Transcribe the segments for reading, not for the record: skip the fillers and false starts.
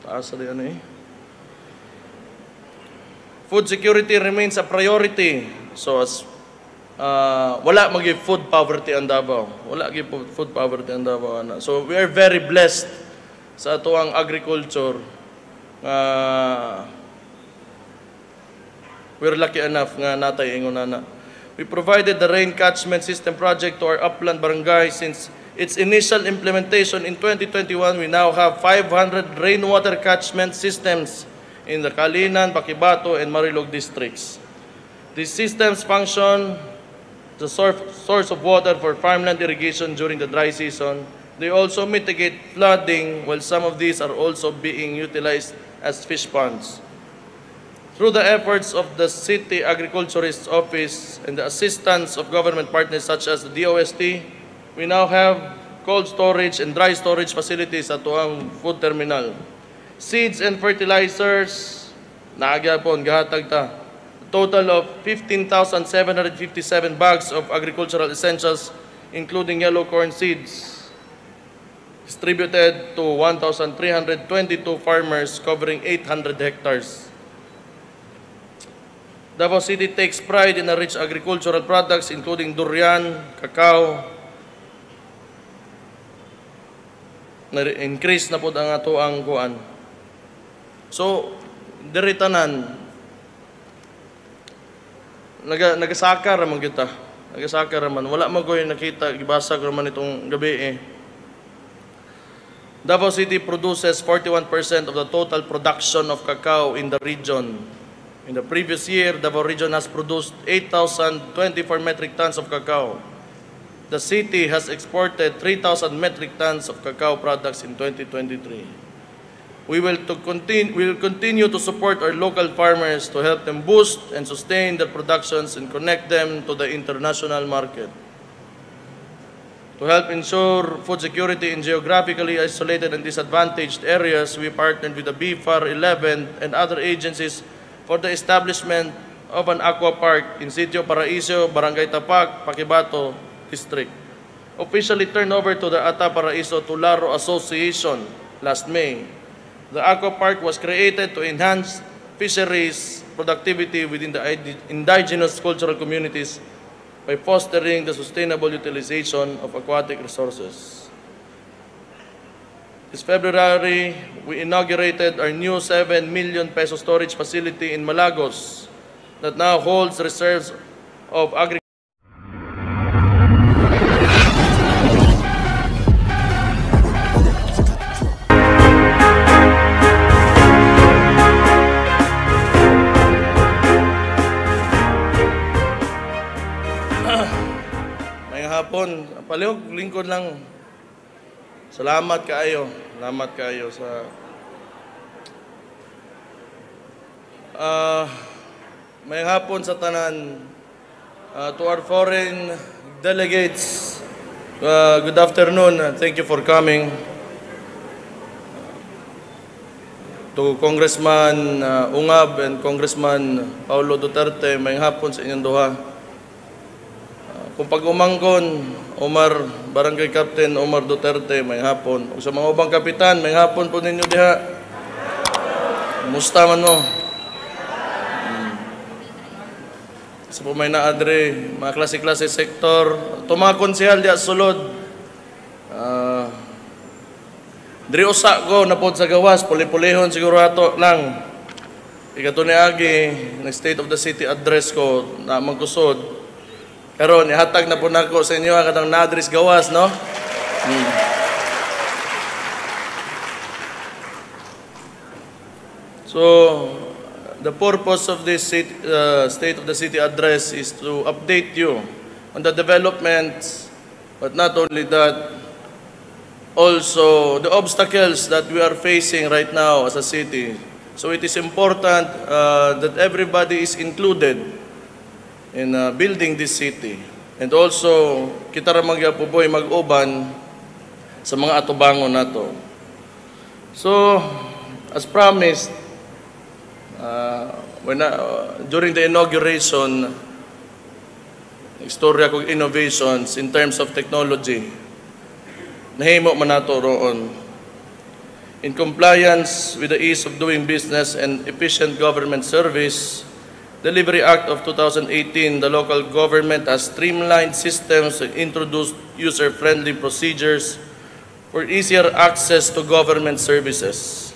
taas na yan eh. Food security remains a priority. So as wala magi food poverty ang Davao. Wala gi food poverty ang Davao ana. So we are very blessed sa ato ang agriculture. We're lucky enough nga natay ingon ana. We provided the rain catchment system project to our upland barangay since its initial implementation in 2021. We now have 500 rainwater catchment systems in the Calinan, Paquibato, and Marilog districts. These systems function the source of water for farmland irrigation during the dry season. They also mitigate flooding, while some of these are also being utilized as fish ponds. Through the efforts of the City Agriculturist Office and the assistance of government partners such as the DOST, we now have cold storage and dry storage facilities at Tuang Food Terminal. Seeds and fertilizers, naagyapon, gahatag ta. Total of 15,757 bags of agricultural essentials, including yellow corn seeds, distributed to 1,322 farmers covering 800 hectares. Davao City takes pride in the rich agricultural products, including durian, cacao. Increase na po ang ato ang kuan. So, diritanan, nagasakar raman kita. Nagasakar raman. Wala mo ko yung nakita, gibasag raman itong gabi eh. Davao City produces 41% of the total production of cacao in the region. In the previous year, Davao region has produced 8,024 metric tons of cacao. The city has exported 3,000 metric tons of cacao products in 2023. We will continue to support our local farmers to help them boost and sustain their productions and connect them to the international market. To help ensure food security in geographically isolated and disadvantaged areas, we partnered with the BFAR 11 and other agencies for the establishment of an aqua park in Sitio Paraiso, Barangay Tapak, Paquibato District. Officially turned over to the Ata Paraiso Tularo Association last May. The aqua park was created to enhance fisheries productivity within the indigenous cultural communities by fostering the sustainable utilization of aquatic resources. This February, we inaugurated our new 7 million peso storage facility in Malagos that now holds reserves of agriculture. Hapon, palihog lingkod lang. Salamat kaayo. Salamat kaayo sa may hapon sa tanan. To our foreign delegates, good afternoon. Thank you for coming. To Congressman Ungab and Congressman Paulo Duterte, may hapon sa inyong duha. Kung pag-umangkon, Barangay Captain Omar Duterte, may hapon. O sa mga ubang kapitan, may hapon po ninyo diha. Kumusta man mo? Sa po may naadre, mga klase-klase sektor. Mga konsehal diha sulod. Diri usa ko na po sa gawas, puli-pulihon siguro ato lang. Ikato ni Agi, na State of the City address ko, na magkusod. Karon ihatag na po nako sa inyo ang katang nadris gawas, no? So, the purpose of this State of the City address is to update you on the developments, but not only that, also the obstacles that we are facing right now as a city. So it is important that everybody is included in building this city. And also, kita ra magyapuboy mag-uban sa mga atubangon nato. So, as promised, during the inauguration, istorya kong innovations in terms of technology, nahimo man nato roon. In compliance with the Ease of Doing Business and Efficient Government Service Delivery Act of 2018, the local government has streamlined systems and introduced user-friendly procedures for easier access to government services.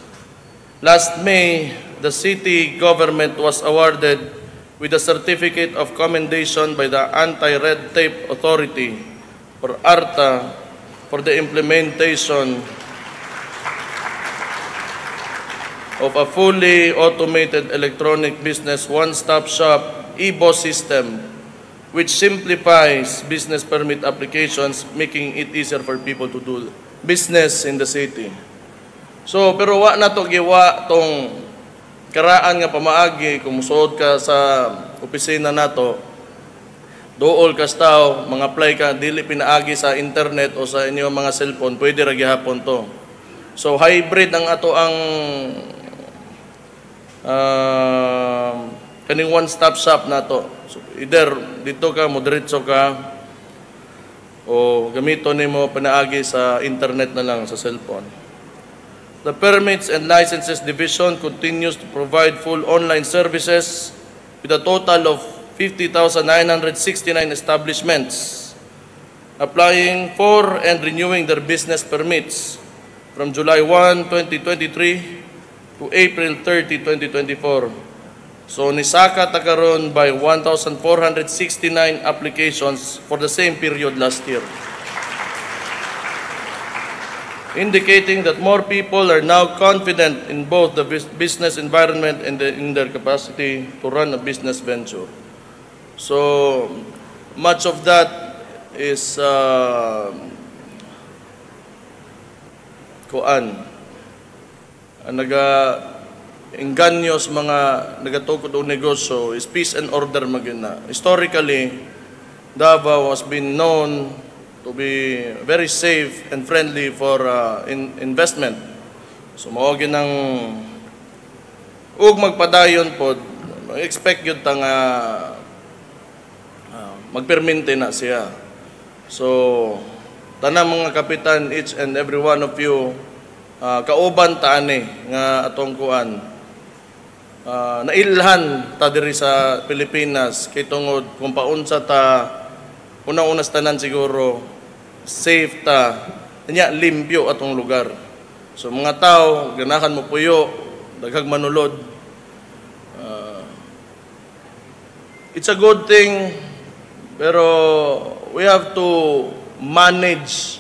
Last May, the city government was awarded with a Certificate of Commendation by the Anti-Red Tape Authority, or ARTA, for the implementation of a fully automated electronic business one-stop shop (EBOS) system, which simplifies business permit applications, making it easier for people to do business in the city. So, pero wa na to giwa tong karaan nga pamaagi kung musuod ka sa opisina nato, dool ka staw, mga-apply ka, dili pinaagi sa internet o sa inyong mga cellphone, pwede ra gihapon to. So, hybrid ang ato ang kaning one-stop shop na to. So, either dito ka, moderitso ka, o gamito nimo pinaagi sa internet na lang, sa cellphone. The Permits and Licenses Division continues to provide full online services with a total of 50,969 establishments applying for and renewing their business permits from July 1, 2023 to April 30, 2024. So nisaka ta karon by 1,469 applications for the same period last year, indicating that more people are now confident in both the business environment and in their capacity to run a business venture. So much of that is naga-enganyos mga nagatukod o negosyo is peace and order magina. Historically, Davao has been known to be very safe and friendly for investment. So mao ginang ug magpadayon pod, expect yun ta nga magpermente na siya. So tanang mga kapitan, each and every one of you, kauban ta ani nga atong kuan, nailhan ta diri sa Pilipinas kay tungod kung paunsa ta unang-una sa tanan siguro safe ta nya limpyo atong lugar. So mga tao ganahan mo puyo, daghang manulod, it's a good thing, pero we have to manage.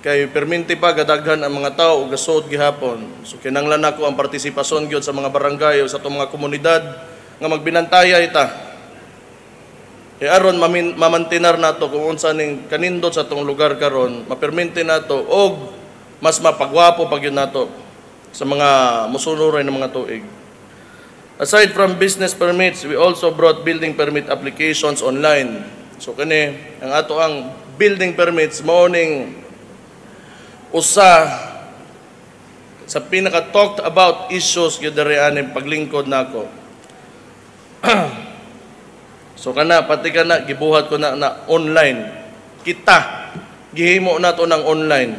Kay perminti pa gadaghan ang mga tao ug gasod gihapon. So kinahanglan nako ang partisipasyon gyud sa mga barangay o sa atong mga komunidad nga magbinantaya ita. E aron mamantinar nato kung unsa ning kanindot sa atong lugar karon, maperminti nato og mas mapagwapo pa gyud nato sa mga musunuray ng mga tuig. Aside from business permits, we also brought building permit applications online. So kani ang ato ang building permits mao ning usa sa pinaka talked about issues gyud diri ani paglingkod nako. So kana pati kana gibuhat ko na online. Kita gihimo nato ng online.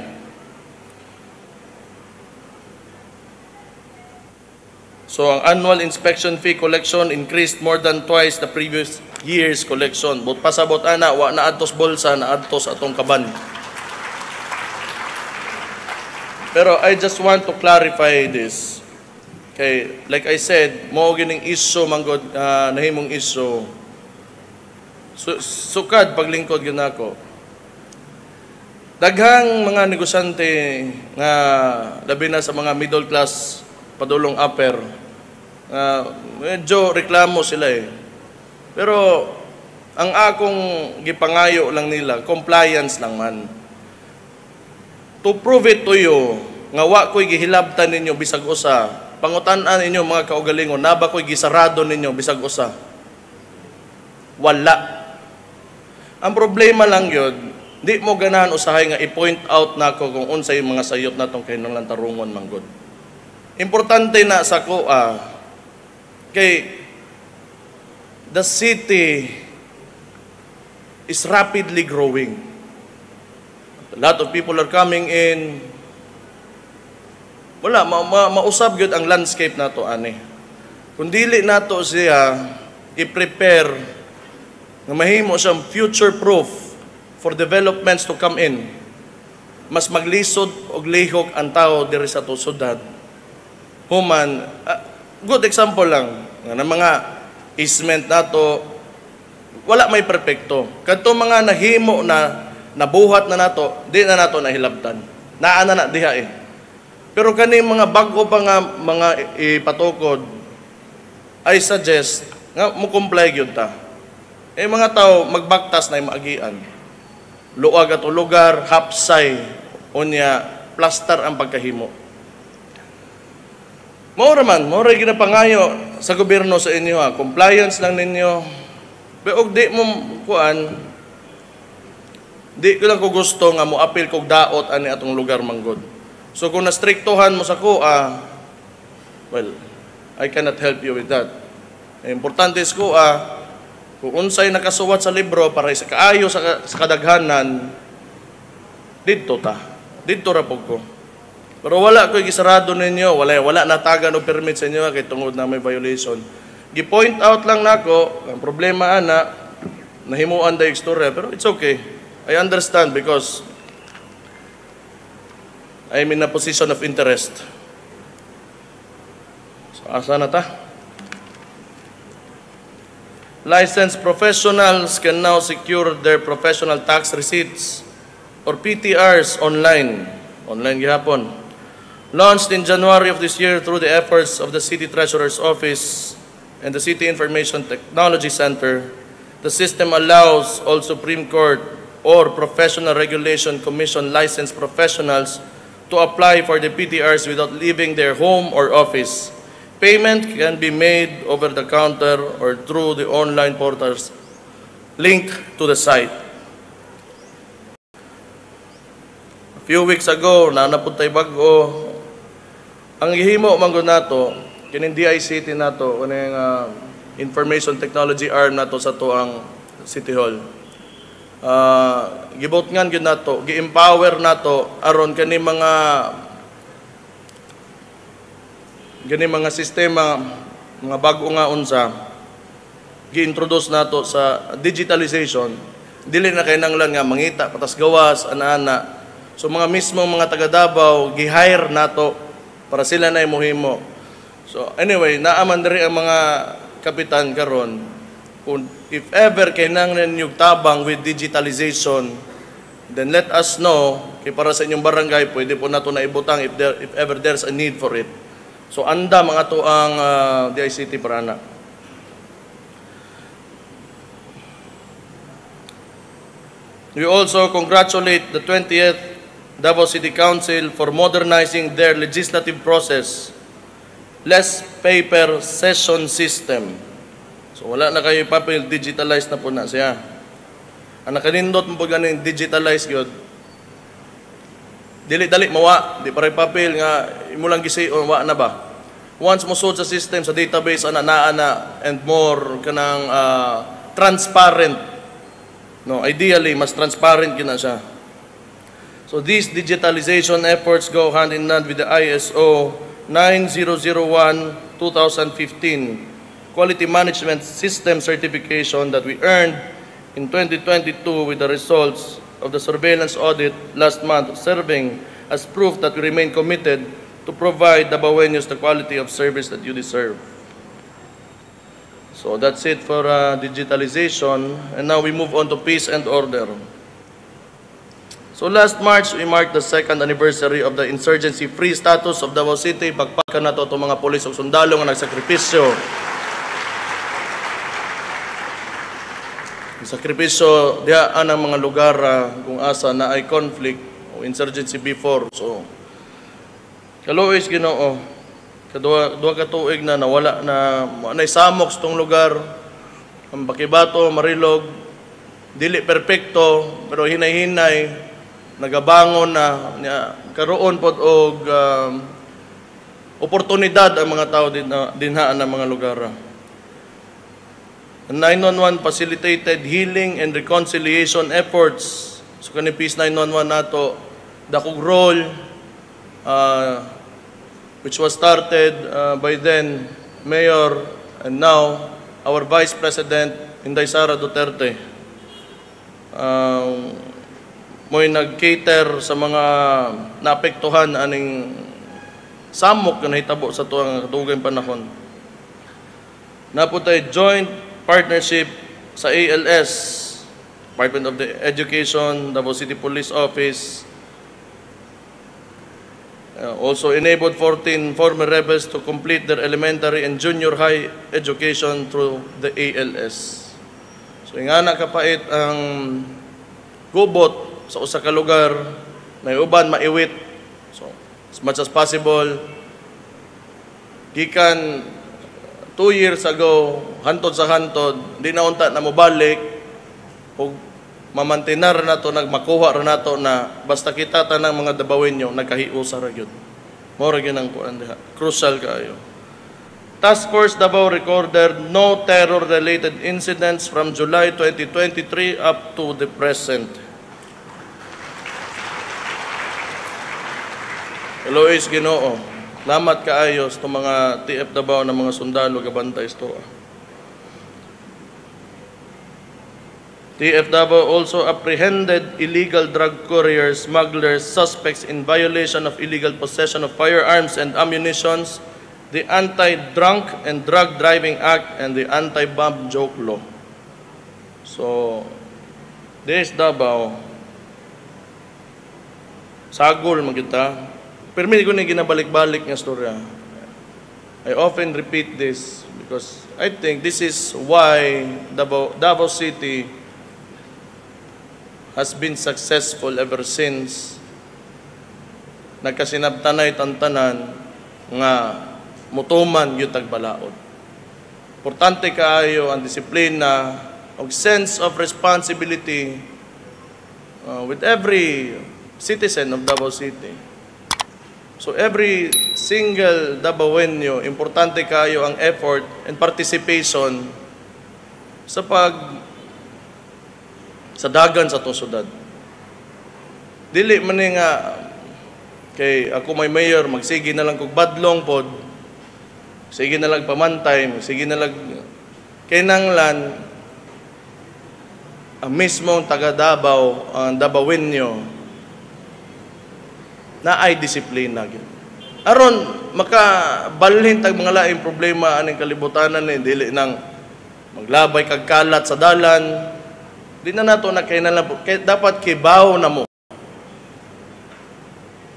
So ang annual inspection fee collection increased more than twice the previous year's collection. But pasabot ana wa na adtos bolsa, na adtos atong kaban. Pero I just want to clarify this. Okay, like I said, mo gining issue manggod nahimong issue. Sukad paglingkod gyud nako. Daghang mga negosyante nga labi na sa mga middle class padulong upper, medyo reklamo sila eh. Pero ang akong gipangayo lang nila, compliance lang man. To prove it to you, nga wa ko'y gihilabtan ninyo bisag usa, pangutan-an ninyo mga kaugalingon, na ba ko'y gisarado ninyo bisag usa? Wala. Ang problema lang yun, di mo ganahan usahay nga i-point out nako kung unsay mga sayop natong kinahanglan tarungon manggod. Importante na sa kuha, kay the city is rapidly growing. A lot of people are coming in. wala mausab gyud ang landscape nato ani. Kung dili nato siya i-prepare nga mahimo siyang future proof for developments to come in, mas maglisod og lihok ang tao diri sa tusudad. Human, good example lang nga ng mga easement nato, wala may perpekto. Kadto mga nahimo na nabuhat na nato, di na nato nahilabtan. Naana na diha eh. Pero kani mga bago pa nga mga ipatukod, I suggest nga mo comply gyud ta. Mga tao magbaktas na maagian. Luag ato lugar, hapsay, unya plaster ang pagkahimo. Mao ginapangayo sa gobyerno sa inyo compliance lang ninyo. Pero di mo kuan, di ko lang ko gusto nga mo apil kog daot ani atong lugar manggod. So kung nastriktuhan mo sa kuha, well, I cannot help you with that. Importante is kuha, kung unsay nakasuwat sa libro para sa kaayo sa kadaghanan, didto ra pug ko. Pero wala ko gisarado ninyo, wala natagan og permit sa inyo kay tungod na may violation. Gi-point out lang nako, ang problema ana nahimuan da istorya, pero it's okay. I understand because I'm in a position of interest. So asa na ta? Licensed professionals can now secure their professional tax receipts or PTRs online. Online gihapon. Launched in January of this year through the efforts of the City Treasurer's Office and the City Information Technology Center, the system allows all Supreme Court or Professional Regulation Commission licensed professionals to apply for the PTRs without leaving their home or office. Payment can be made over the counter or through the online portals linked to the site. A few weeks ago, napuntay bago, ang gihimo manggod nato, kining DICT nato, kanang Information Technology Arm nato sa tuang City Hall. Gibotngan gyud nato, gi-empower nato aron kani mga sistema, mga bago nga unsa gi-introduce nato sa digitalization. Dili na kay nanglan nga mangita patas gawas ana-ana. So mga mismo mga taga Davao gi-hire nato para sila na imuhimo. So anyway, naaman diri ang mga kapitan karon. Kung if ever kinahanglan yung tabang with digitalization, then let us know kay para sa inyong barangay pwede po nato na ibutang if ever there's a need for it. So anda mga to ang DICT para na. We also congratulate the 20th Davao City Council for modernizing their legislative process. Less paper session system. So wala na kayo papel, digitalized na po na siya. Ang nakanindot mo po ganing digitalized yun. Dili-dali mawa, di paray papel nga imo lang gisi o wa na ba. Once mo sud sa system, sa database, ana and more kanang transparent. No, ideally mas transparent gina siya. So these digitalization efforts go hand in hand with the ISO 9001-2015 Quality Management System certification that we earned in 2022 with the results of the surveillance audit last month, serving as proof that we remain committed to provide Davaoenos the quality of service that you deserve. So that's it for digitalization, and now we move on to peace and order. So last March, we marked the second anniversary of the insurgency-free status of Davao City. Pagpakan na to itong mga pulis o sundalo nga nagsakripisyo. Sakripisyo dihaan ang mga lugar kung asa na ay conflict o insurgency before. So, kaluoy Ginoo, duha ka tuig na nawala na samok sa itong lugar. Ang Bakibato, Marilog, dili perpekto, pero hinay-hinay, nagabangon na karoon pod og oportunidad ang mga tao dinhaan ng mga lugar. The 911 facilitated healing and reconciliation efforts. So kani Peace 911 nato dakog role which was started by then Mayor and now our Vice President Inday Sara Duterte. Mo'y nag-cater sa mga naapektuhan aning samok na nahitabo sa tuwang katugang panahon. Naputay joint partnership sa ALS, Department of the Education, Davao City Police Office, also enabled 14 former rebels to complete their elementary and junior high education through the ALS. So nga nakapait ang gubot sa usa ka lugar na uban maiwit. So as much as possible, gikan 2 years ago, hantod sa hantod, di na unta na mobalik o mamantinar na to, nagmakuha ra nato na basta kita tanang mga Dabawenyo nagkahiusa ra gyud. Mao ra gyud ang kuan diha. Crucial kaayo. Task Force Davao recorded no terror-related incidents from July 2023 up to the present. Eloise Ginoo, lamat kaayo sa mga TF Davao na mga sundalo gabantay ito. TF Davao also apprehended illegal drug couriers, smugglers, suspects in violation of illegal possession of firearms and ammunitions, the Anti-Drunk and Drug Driving Act, and the Anti-Bomb Joke Law. So, this Davao, sagol magita. Permit ko na ginabalik-balik nga storya. I often repeat this because I think this is why Davao City has been successful ever since nagkasinabtanay tantanan nga mutuman yung tagbalaod. Importante kaayo ang disiplina o sense of responsibility with every citizen of Davao City. So every single Dabawenyo, importante kayo ang effort and participation sa dagan sa itong syudad. Dili man nga kay ako may mayor, magsige na lang kog badlong pod, sige na lang pamantay, sige na lang kay nanglan ang mismong taga Davao, ang Dabawenyo na ay disiplina gyud. Aron makabalhin tag mga laing problema aning kalibutanan ni dili nang maglabay kag kalat sa dalan. Di na nato na kay dapat kibaw na mo.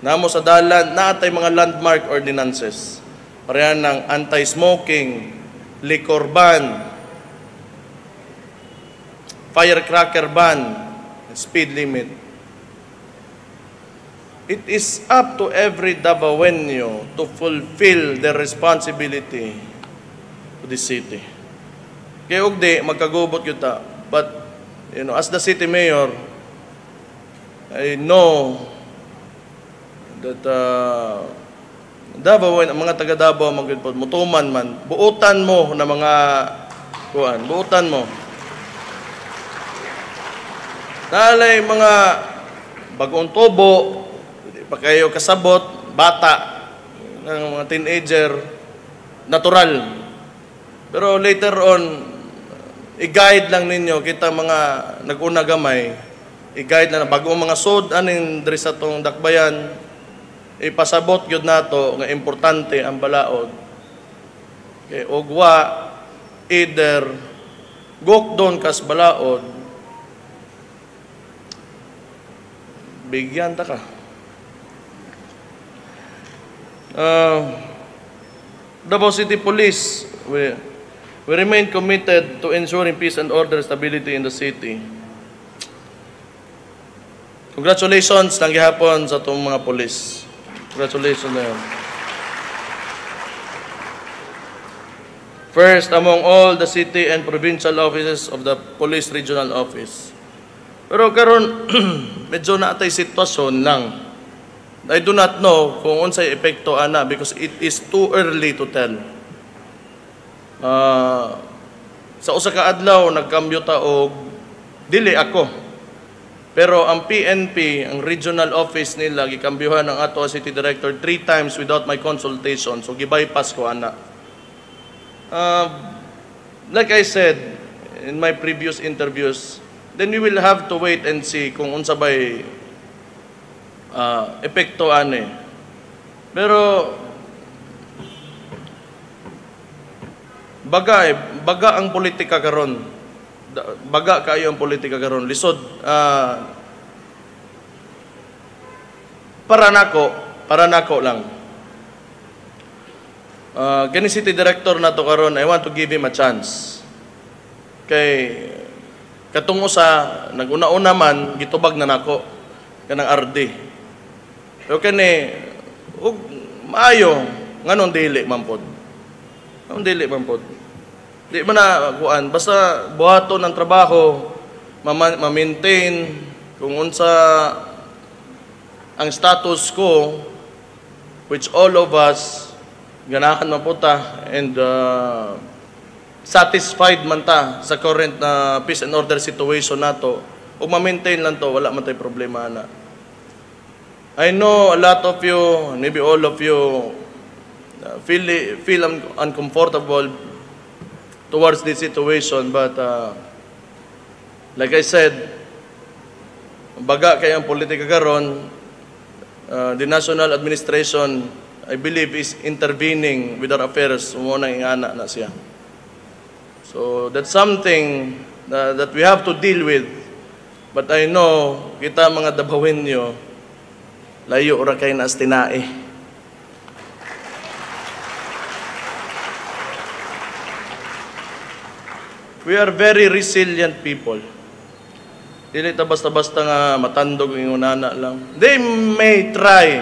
Namo sa dalan naatay mga landmark ordinances. Parehan ng anti-smoking, liquor ban, firecracker ban, speed limit. It is up to every Dabawenyo to fulfill their responsibility to the city. Kaya ugdi, magkagubot yuta. But, as the city mayor, I know that Davao, mga taga Davao, mutuman man, buutan mo na mga buutan mo. Nalay mga bagong tubo, pa kayo kasabot, bata, ng mga teenager, natural. Pero later on, i-guide lang ninyo, kita mga nag-una gamay, i-guide lang, bagong mga sod, aning diri sa tong dakbayan, ipasabot yun nato, nga importante ang balaod. Okay, ugwa, either, gokdon kas balaod, bigyan ta ka. Davao City Police, we remain committed to ensuring peace and order, stability in the city. Congratulations lang gihapon sa itong mga polis. Congratulations na yun. First, among all the city and provincial offices of the Police Regional Office. Pero karon medyo naatay sitwasyon lang. I do not know kung unsay epekto ana because it is too early to tell. Sa usa ka adlaw nagkambyo ta og dili ako. Pero ang PNP, ang regional office nila, gikambyuhan ng ato city director 3 times without my consultation. So, gibypass ko, ana. Like I said in my previous interviews, then we will have to wait and see kung unsa bay epekto ani. Pero baga ang politika karon. Baga kayo ang politika karon. Lisod para nako lang. Kani city director na to karon, I want to give him a chance. Kay katungo sa naguna-una man gitubag na nako kanang RD. Pero kani ug maayo nganon dili man pod. Nganon dili man pod. Di man na kuan basta buhaton ng trabaho, ma-maintain kung unsa ang status quo, which all of us ganahan man po ta and satisfied man ta sa current na peace and order situation nato, ug ma-maintain lang to, wala man tay problema na. I know a lot of you, maybe all of you, feel uncomfortable towards this situation, but like I said, baga kay ang politika karon, the national administration, I believe, is intervening with our affairs. Muna ingana na siya. So that's something that we have to deal with. But I know kita mga Davaoenyo, layo ra kay nas tinae. We are very resilient people. Dili ta basta-basta nga matandog ingunana lang. They may try,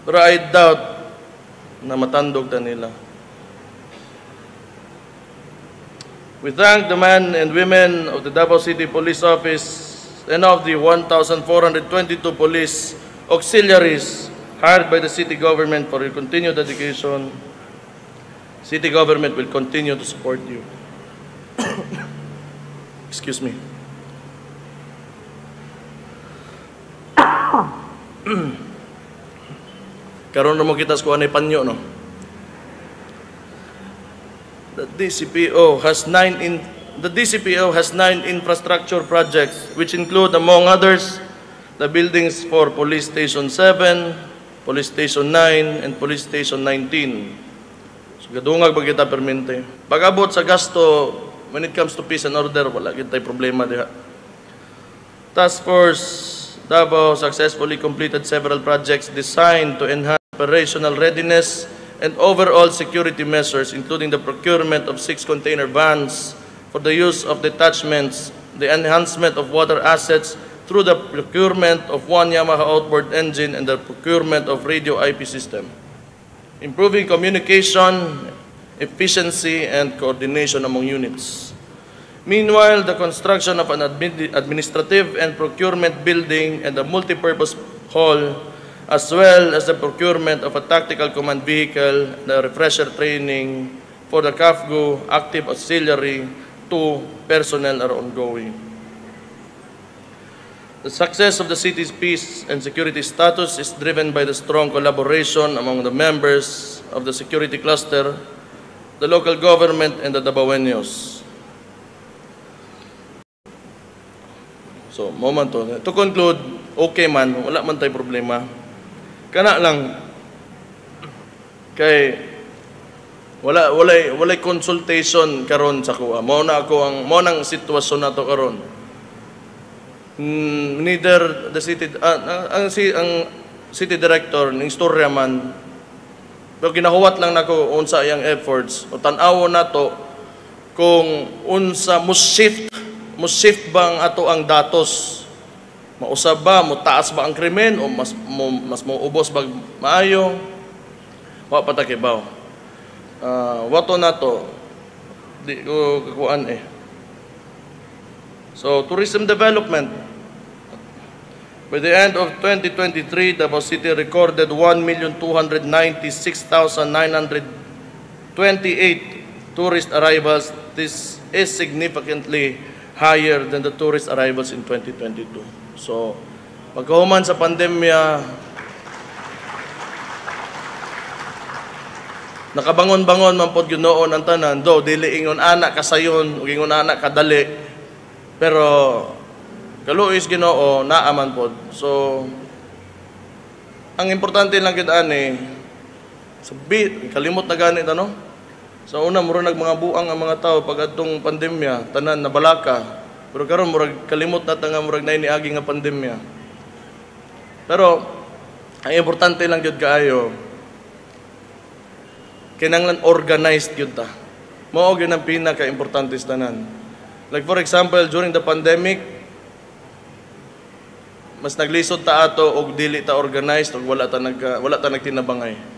pero I doubt na matandog ta nila. We thank the men and women of the Davao City Police Office and of the 1,422 police auxiliaries hired by the city government for your continued dedication. City government will continue to support you. Excuse me. Karon na mo kita sa kuanay panyo, no? The DCPO has 9 infrastructure projects, which include, among others, the buildings for Police Station 7, Police Station 9, and Police Station 19. Gadungag ba kita permente. Pag-abot sa gasto, when it comes to peace and order, wala kita problema diha. Task Force Davao successfully completed several projects designed to enhance operational readiness and overall security measures, including the procurement of 6 container vans for the use of detachments, the enhancement of water assets through the procurement of 1 Yamaha outboard engine, and the procurement of radio IP system. Improving communication, efficiency, and coordination among units. Meanwhile, the construction of an administrative and procurement building and a multipurpose hall, as well as the procurement of a tactical command vehicle, the refresher training for the CAFGO active auxiliary 2 personnel are ongoing. The success of the city's peace and security status is driven by the strong collaboration among the members of the security cluster, the local government, and the Davaoenos. So, moment to. To conclude, okay man, wala man tayo problema. Kana lang, kay walay consultation karon sa kuha. Mao nang sitwasyon nato karon. Neither the city ang city director ning istorya man, pero ginahuwat lang nako unsa iyang efforts o tan-awon nato kung unsa mo shift bang ato ang datos, mausab ba mo taas ba ang krimen o mas mo ubos ba maayo, wa pa ta kibaw. Wato nato di ko kuan eh. So, tourism development. By the end of 2023, Davao City recorded 1,296,928 tourist arrivals. This is significantly higher than the tourist arrivals in 2022. So, pagkahuman sa pandemya, nakabangon-bangon man pod Ginoo ang tanan, do dili ingon anak kasayon ug ingon anak kadali. Pero kaluoy Ginoo naa man pod. So, ang importante lang gid ani kalimot na ganit ano. Sa una mura mga buang ang mga tao pag adtong pandemya tanan nabalaka. Pero karon murag kalimot na nga murag nay niagi nga pandemya. Pero ang importante lang gyud kaayo kinahanglan organized gyud ta. Mao gyud ang pinaka-importante sa tanan. Like for example, during the pandemic, mas naglisod ta ato og dili ta organized og wala ta nagtinabangay.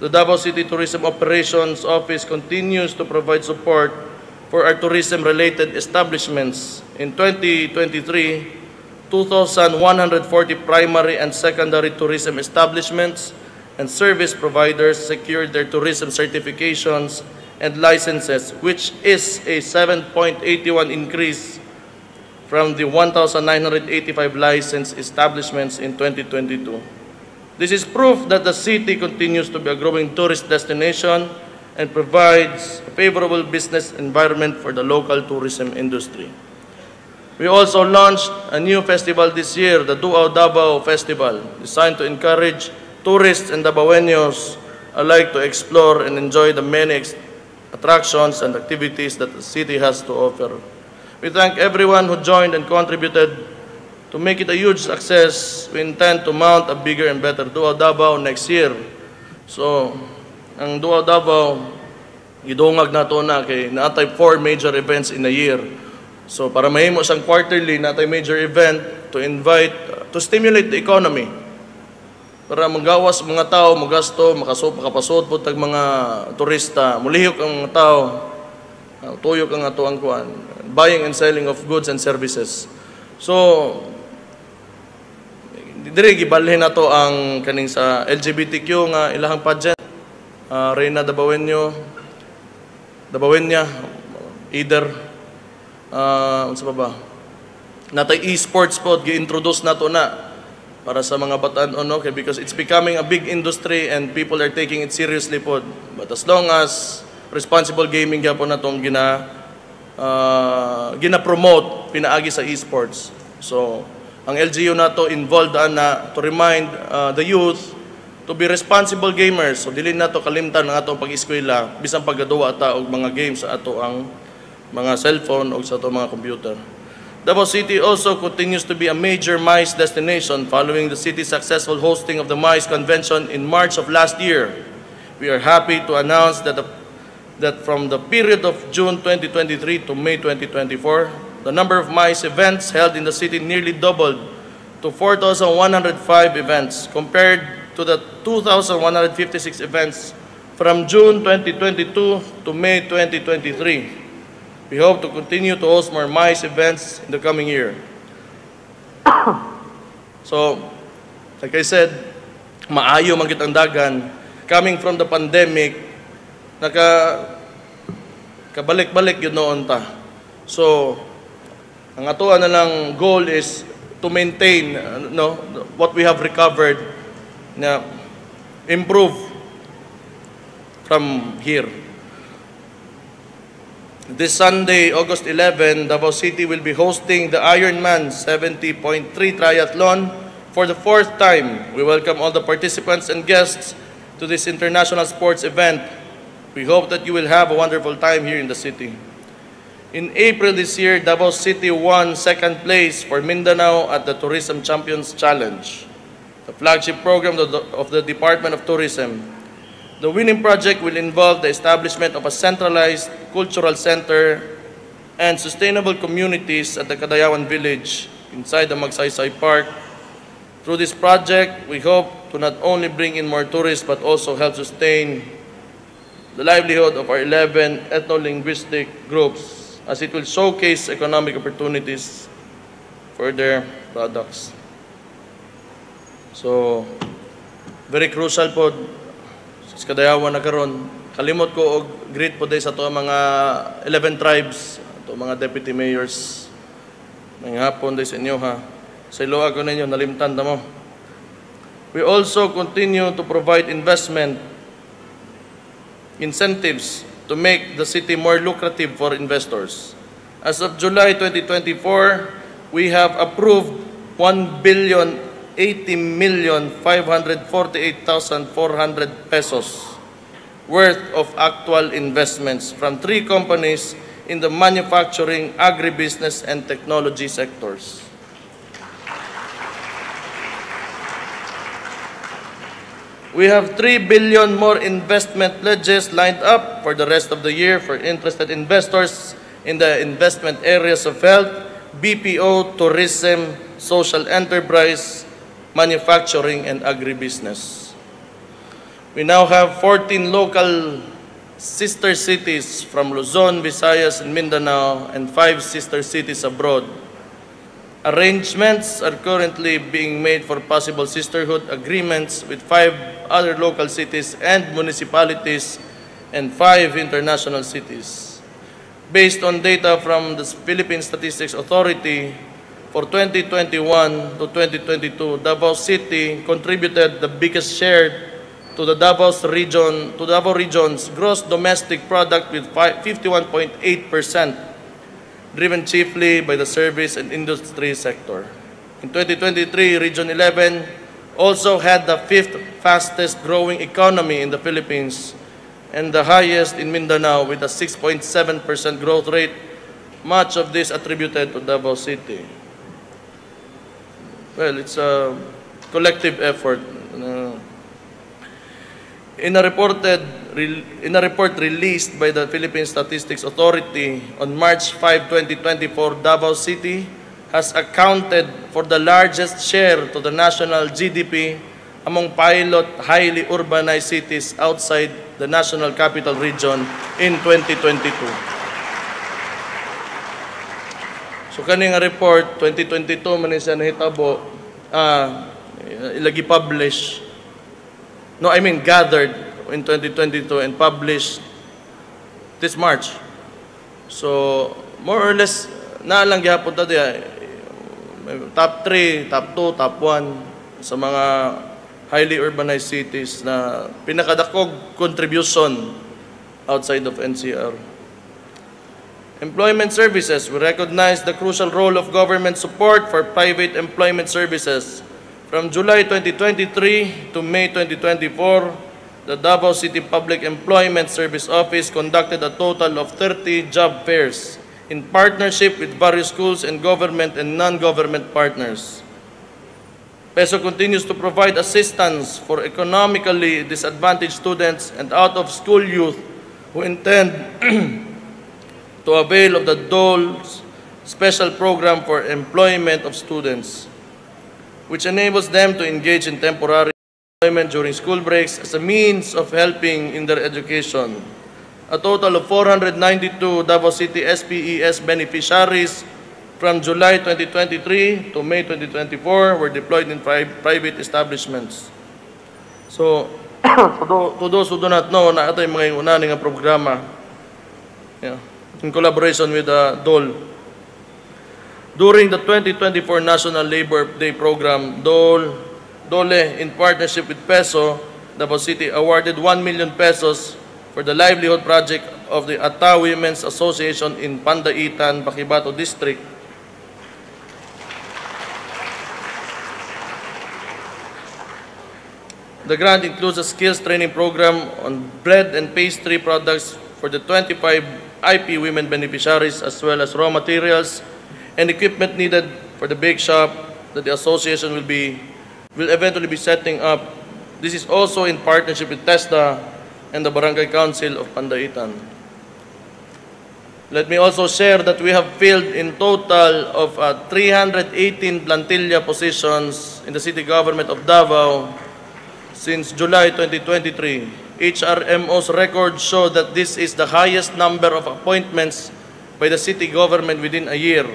The Davao City Tourism Operations Office continues to provide support for our tourism-related establishments. In 2023, 2,140 primary and secondary tourism establishments and service providers secured their tourism certifications and licenses, which is a 7.81 increase from the 1,985 licensed establishments in 2022. This is proof that the city continues to be a growing tourist destination and provides a favorable business environment for the local tourism industry. We also launched a new festival this year, the Duao Davao Festival, designed to encourage tourists and Davaoenos alike to explore and enjoy the many attractions and activities that the city has to offer. We thank everyone who joined and contributed. To make it a huge success, we intend to mount a bigger and better Duao Davao next year. So, ang Duao Davao, gidungag na to na kay natay 4 major events in a year. So, para mahimo siyang quarterly, natay major event to invite, to stimulate the economy. Para magawas mga tao, magasto, makapasod po tag mga turista, mulihok ang mga tao, tuyok ang ato ang kuan, buying and selling of goods and services. So, dire gibalhin nato ang kaning sa LGBTQ nga ilahang pageant, Reyna Davaoenyo, either unsa pa ba? Natay e-sports pod gi-introduce nato na para sa mga batan-on no, because it's becoming a big industry and people are taking it seriously pod. But as long as responsible gaming gyapon natong gina-promote pinaagi sa e-sports. So, ang LGU nato involved na to remind the youth to be responsible gamers. So dili nato kalimtan ang atong pag-eskwela bisan paggaduwa ta og mga games sa ato ang mga cellphone o sa ato mga computer. Davao City also continues to be a major MICE destination following the city's successful hosting of the MICE convention in March of last year. We are happy to announce that from the period of June 2023 to May 2024, the number of MICE events held in the city nearly doubled to 4,105 events compared to the 2,156 events from June 2022 to May 2023. We hope to continue to host more MICE events in the coming year. So, like I said, maayo man kitang dagan. Coming from the pandemic, kabalik-balik yun noon ta. So, ang atoan na lang goal is to maintain what we have recovered na improve from here. This Sunday, August 11, Davao City will be hosting the Ironman 70.3 Triathlon for the 4th time. We welcome all the participants and guests to this international sports event. We hope that you will have a wonderful time here in the city. In April this year, Davao City won 2nd place for Mindanao at the Tourism Champions Challenge, the flagship program of the Department of Tourism. The winning project will involve the establishment of a centralized cultural center and sustainable communities at the Kadayawan Village inside the Magsaysay Park. Through this project, we hope to not only bring in more tourists but also help sustain the livelihood of our 11 ethno-linguistic groups, as it will showcase economic opportunities for their products. So, very crucial po sa Kadayawan na karon kalimot ko og greet po day sa to mga 11 tribes, to mga deputy mayors. May hapon day sa inyo ha. Sa iloa ko ninyo, nalimtan ta mo. We also continue to provide investment incentives to make the city more lucrative for investors. As of July 2024, we have approved 1,080,548,400 pesos worth of actual investments from 3 companies in the manufacturing, agribusiness, and technology sectors. We have 3 billion more investment pledges lined up for the rest of the year for interested investors in the investment areas of health, BPO, tourism, social enterprise, manufacturing, and agribusiness. We now have 14 local sister cities from Luzon, Visayas, and Mindanao, and 5 sister cities abroad. Arrangements are currently being made for possible sisterhood agreements with 5 other local cities and municipalities and 5 international cities. Based on data from the Philippine Statistics Authority, for 2021 to 2022, Davao City contributed the biggest share to the Davao region's gross domestic product with 51.8%. driven chiefly by the service and industry sector. In 2023, Region 11 also had the 5th fastest growing economy in the Philippines and the highest in Mindanao with a 6.7% growth rate, much of this attributed to Davao City. Well, it's a collective effort. In a report released by the Philippine Statistics Authority on March 5, 2024, Davao City has accounted for the largest share to the national GDP among pilot highly urbanized cities outside the National Capital Region in 2022. So kaning report 2022 man siya nahitabo ilagi publish. Gathered in 2022 and published this March. So, more or less, lang gihapon ta diya, top 3, top 2, top 1 sa mga highly urbanized cities na pinakadakog contribution outside of NCR. Employment services, we recognize the crucial role of government support for private employment services. From July 2023 to May 2024, the Davao City Public Employment Service Office conducted a total of 30 job fairs in partnership with various schools and government and non-government partners. PESO continues to provide assistance for economically disadvantaged students and out-of-school youth who intend to avail of the DOLE's special program for employment of students, which enables them to engage in temporary employment during school breaks as a means of helping in their education. A total of 492 Davao City SPES beneficiaries from July 2023 to May 2024 were deployed in private establishments. So, to those who do not know, na ito yung mga una nga programa in collaboration with the DOLE. During the 2024 National Labor Day Program, DOLE, in partnership with PESO, Davao City awarded 1 million pesos for the livelihood project of the Ata Women's Association in Pandaitan, Baquibato District. The grant includes a skills training program on bread and pastry products for the 25 IP women beneficiaries, as well as raw materials and equipment needed for the bake shop that the association will eventually be setting up. This is also in partnership with TESDA and the Barangay Council of Pandaitan. Let me also share that we have filled in total of 318 plantilla positions in the city government of Davao since July 2023. HRMO's records show that this is the highest number of appointments by the city government within a year.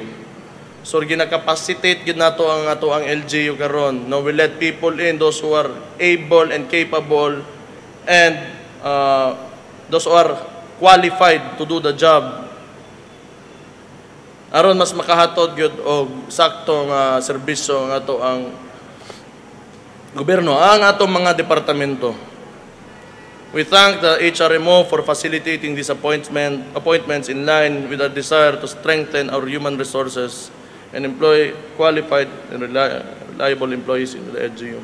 So ginakapacitate gid nato ang LGU karon. No, we let people in, those who are able and capable and those who are qualified to do the job, aron mas makahatod gyud og saktong serbisyo nga ato ang gobyerno, ang atong mga departamento. We thank the HRMO for facilitating these appointments in line with our desire to strengthen our human resources and employ qualified and reliable employees in the LGU.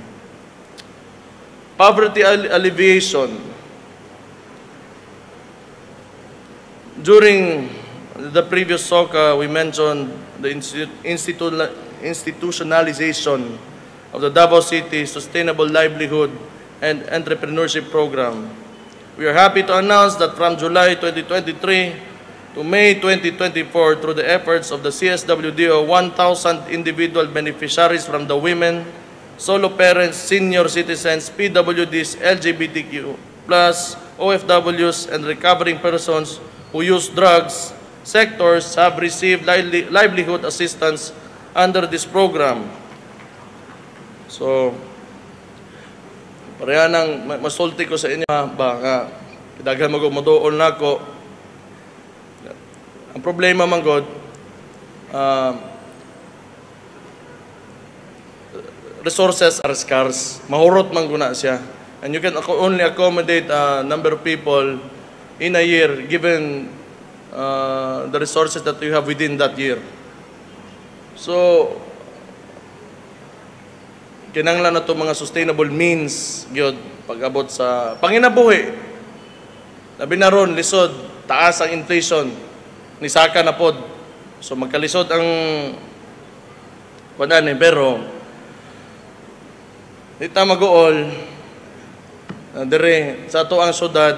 Poverty alleviation. During the previous SOCA, we mentioned the institutionalization of the Davao City Sustainable Livelihood and Entrepreneurship Program. We are happy to announce that from July 2023 to May 2024, through the efforts of the CSWDO, 1,000 individual beneficiaries from the women, solo parents, senior citizens, PWDs, LGBTQ+, OFWs, and recovering persons who use drugs sectors have received livelihood assistance under this program. So, pareha nang masulti ko sa inyo ba nga daghan maduol na ko. Ang problema man god, resources are scarce. Mahurot man guna siya. And you can only accommodate a number of people in a year given the resources that you have within that year. So, kinanglan na ito mga sustainable means gyud pag-abot sa panginabuhi. Labi na ron, lisod, taas ang inflation, nisaka na pod. So magkalisod ang kuan pero dita mag-uol dire sa ato ang syudad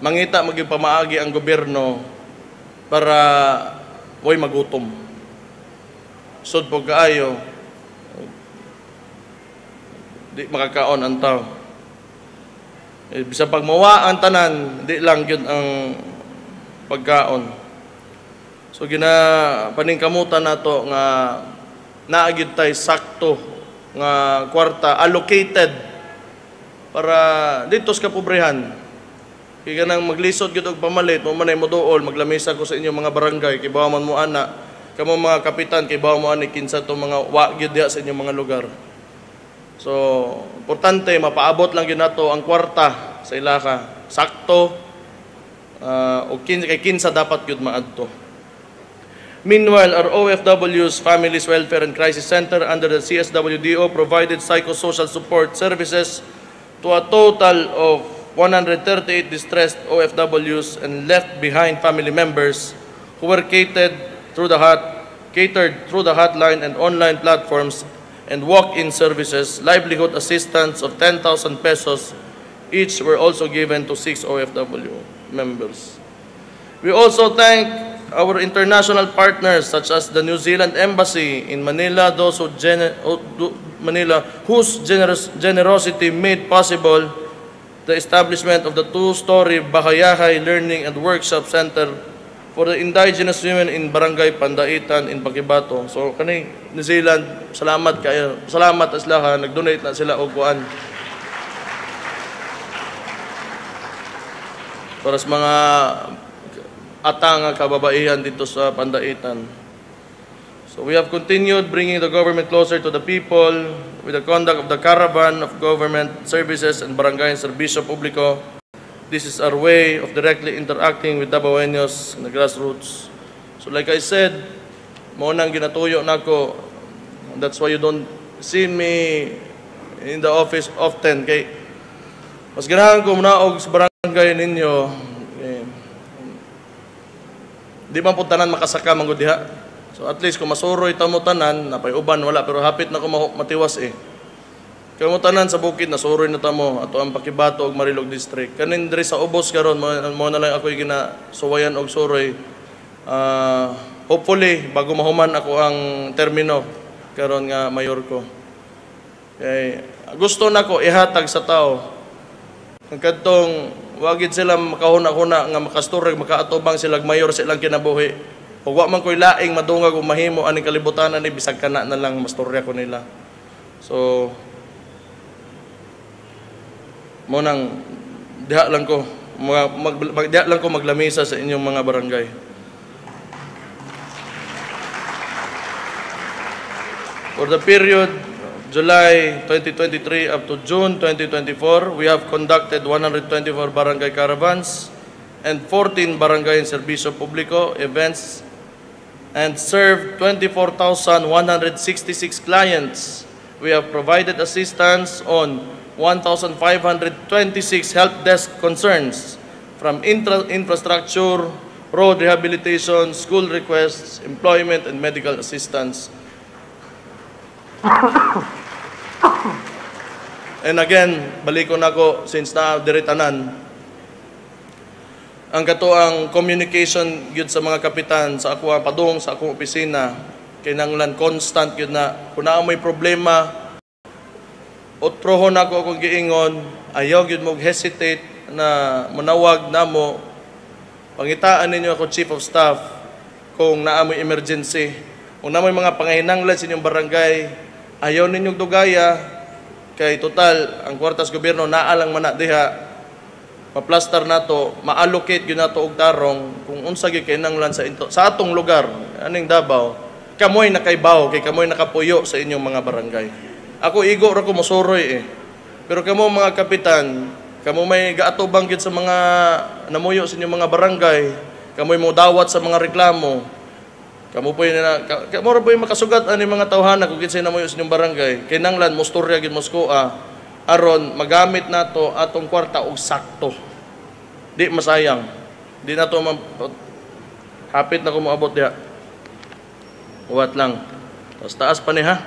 mangita maging pamaagi ang gobyerno para way magutom. Sud po kaayo di makakaon ang tao. Bisa pag mawa ang tanan, di lang yun ang pagkaon. So paningkamutan nato nga naagid tay sakto nga kwarta allocated para dito sa kapobrehan. Kaya nang maglisod gyud og pamalit, mo manay moduol, maglamesa ko sa inyo mga barangay, kay bawa man mo ana, kamo mga kapitan, kay bawa mo ani kinsa to mga wa gyud diha sa inyong mga lugar. So, importante, mapaabot lang yun nato ang kwarta sa ilaka. Sakto, o kinsa dapat yun maadto. Meanwhile, our OFWs, Families Welfare and Crisis Center under the CSWDO provided psychosocial support services to a total of 138 distressed OFWs and left behind family members who were catered through the hotline and online platforms and walk-in services. Livelihood assistance of 10,000 pesos each were also given to 6 OFW members. We also thank our international partners such as the New Zealand Embassy in Manila, whose generosity made possible the establishment of the 2-story Bahayahay Learning and Workshop Center for the indigenous women in Barangay Pandaitan in Paquibato. So kani New Zealand, salamat kayo. Salamat sila nag-donate na sila og kuan. Para sa mga atang kababaihan dito sa Pandaitan. So we have continued bringing the government closer to the people with the conduct of the Caravan of Government Services and Barangay Serbisyo Publiko. This is our way of directly interacting with Davaoenos in the grassroots. So like I said, mo nang ginatuyo nako. That's why you don't see me in the office often. Kay mas ganahan ko munaog sa barangay ninyo. Di man po tanan makasaka manggod diha. So at least kung masuroy ta mo tanan, napay uban wala pero hapit na ko matiwas eh. Kamo tanan sa bukid nasuroy na ta mo ato ang Paquibato ug Marilog District. Kanin diri sa ubos karon mo na lang ako ginasuwayan og suroy. Hopefully bago mahuman ako ang termino karon nga mayor ko. Kay gusto nako ihatag sa tao. Kadtong wagid sila makahuna-huna nga makasturag makaatubang sila mayor sa ilang kinabuhi. Ug wa man koy laing madungag og mahimo aning kalibutan ni bisag kana na lang mastorya ko nila. So mo nang diha lang ko Diya lang ko maglamisa sa inyong mga barangay. For the period July 2023 up to June 2024, we have conducted 124 barangay caravans and 14 barangay and Serbisyo Publiko events and served 24,166 clients. We have provided assistance on 1,526 help desk concerns from infrastructure, road rehabilitation, school requests, employment, and medical assistance. And again, balik ko na ko since na diritanan. Ang katuang communication gyud sa mga kapitan sa ako padung sa akong opisina kinanglan constant gyud na kun naa may problema utrohon ako akong giingon ayaw gyud mo hesitate na manawag namo pangitaan ninyo ako chief of staff kung naa may emergency kung naa may mga pangahinanglan sa inyong barangay ayaw ninyong dugaya kay total ang kwartas gobyerno naa lang man na diha pa-plaster nato, ma-allocate yun nato og tarong kung unsa gyud kinahanglan sa atong lugar, aning Davao, kamoy nakaibaw kay kamoy nakapuyo sa inyong mga barangay. Ako igo ra ko mosuroy Pero kamo mga kapitan, kamo may gaatubang gyud sa mga namuyo sa inyong mga barangay, kamoy mo dawat sa mga reklamo. Kamo po kamo ra po makasugat ani mga tawhana kung kinsay namuyo sa inyong barangay. Kinahanglan mo storya gyud Moskoa aron magamit nato atong kwarta og sakto. Di masayang. Di nato hapit na ko moabot diha. Uwat lang. Taas pa ni ha.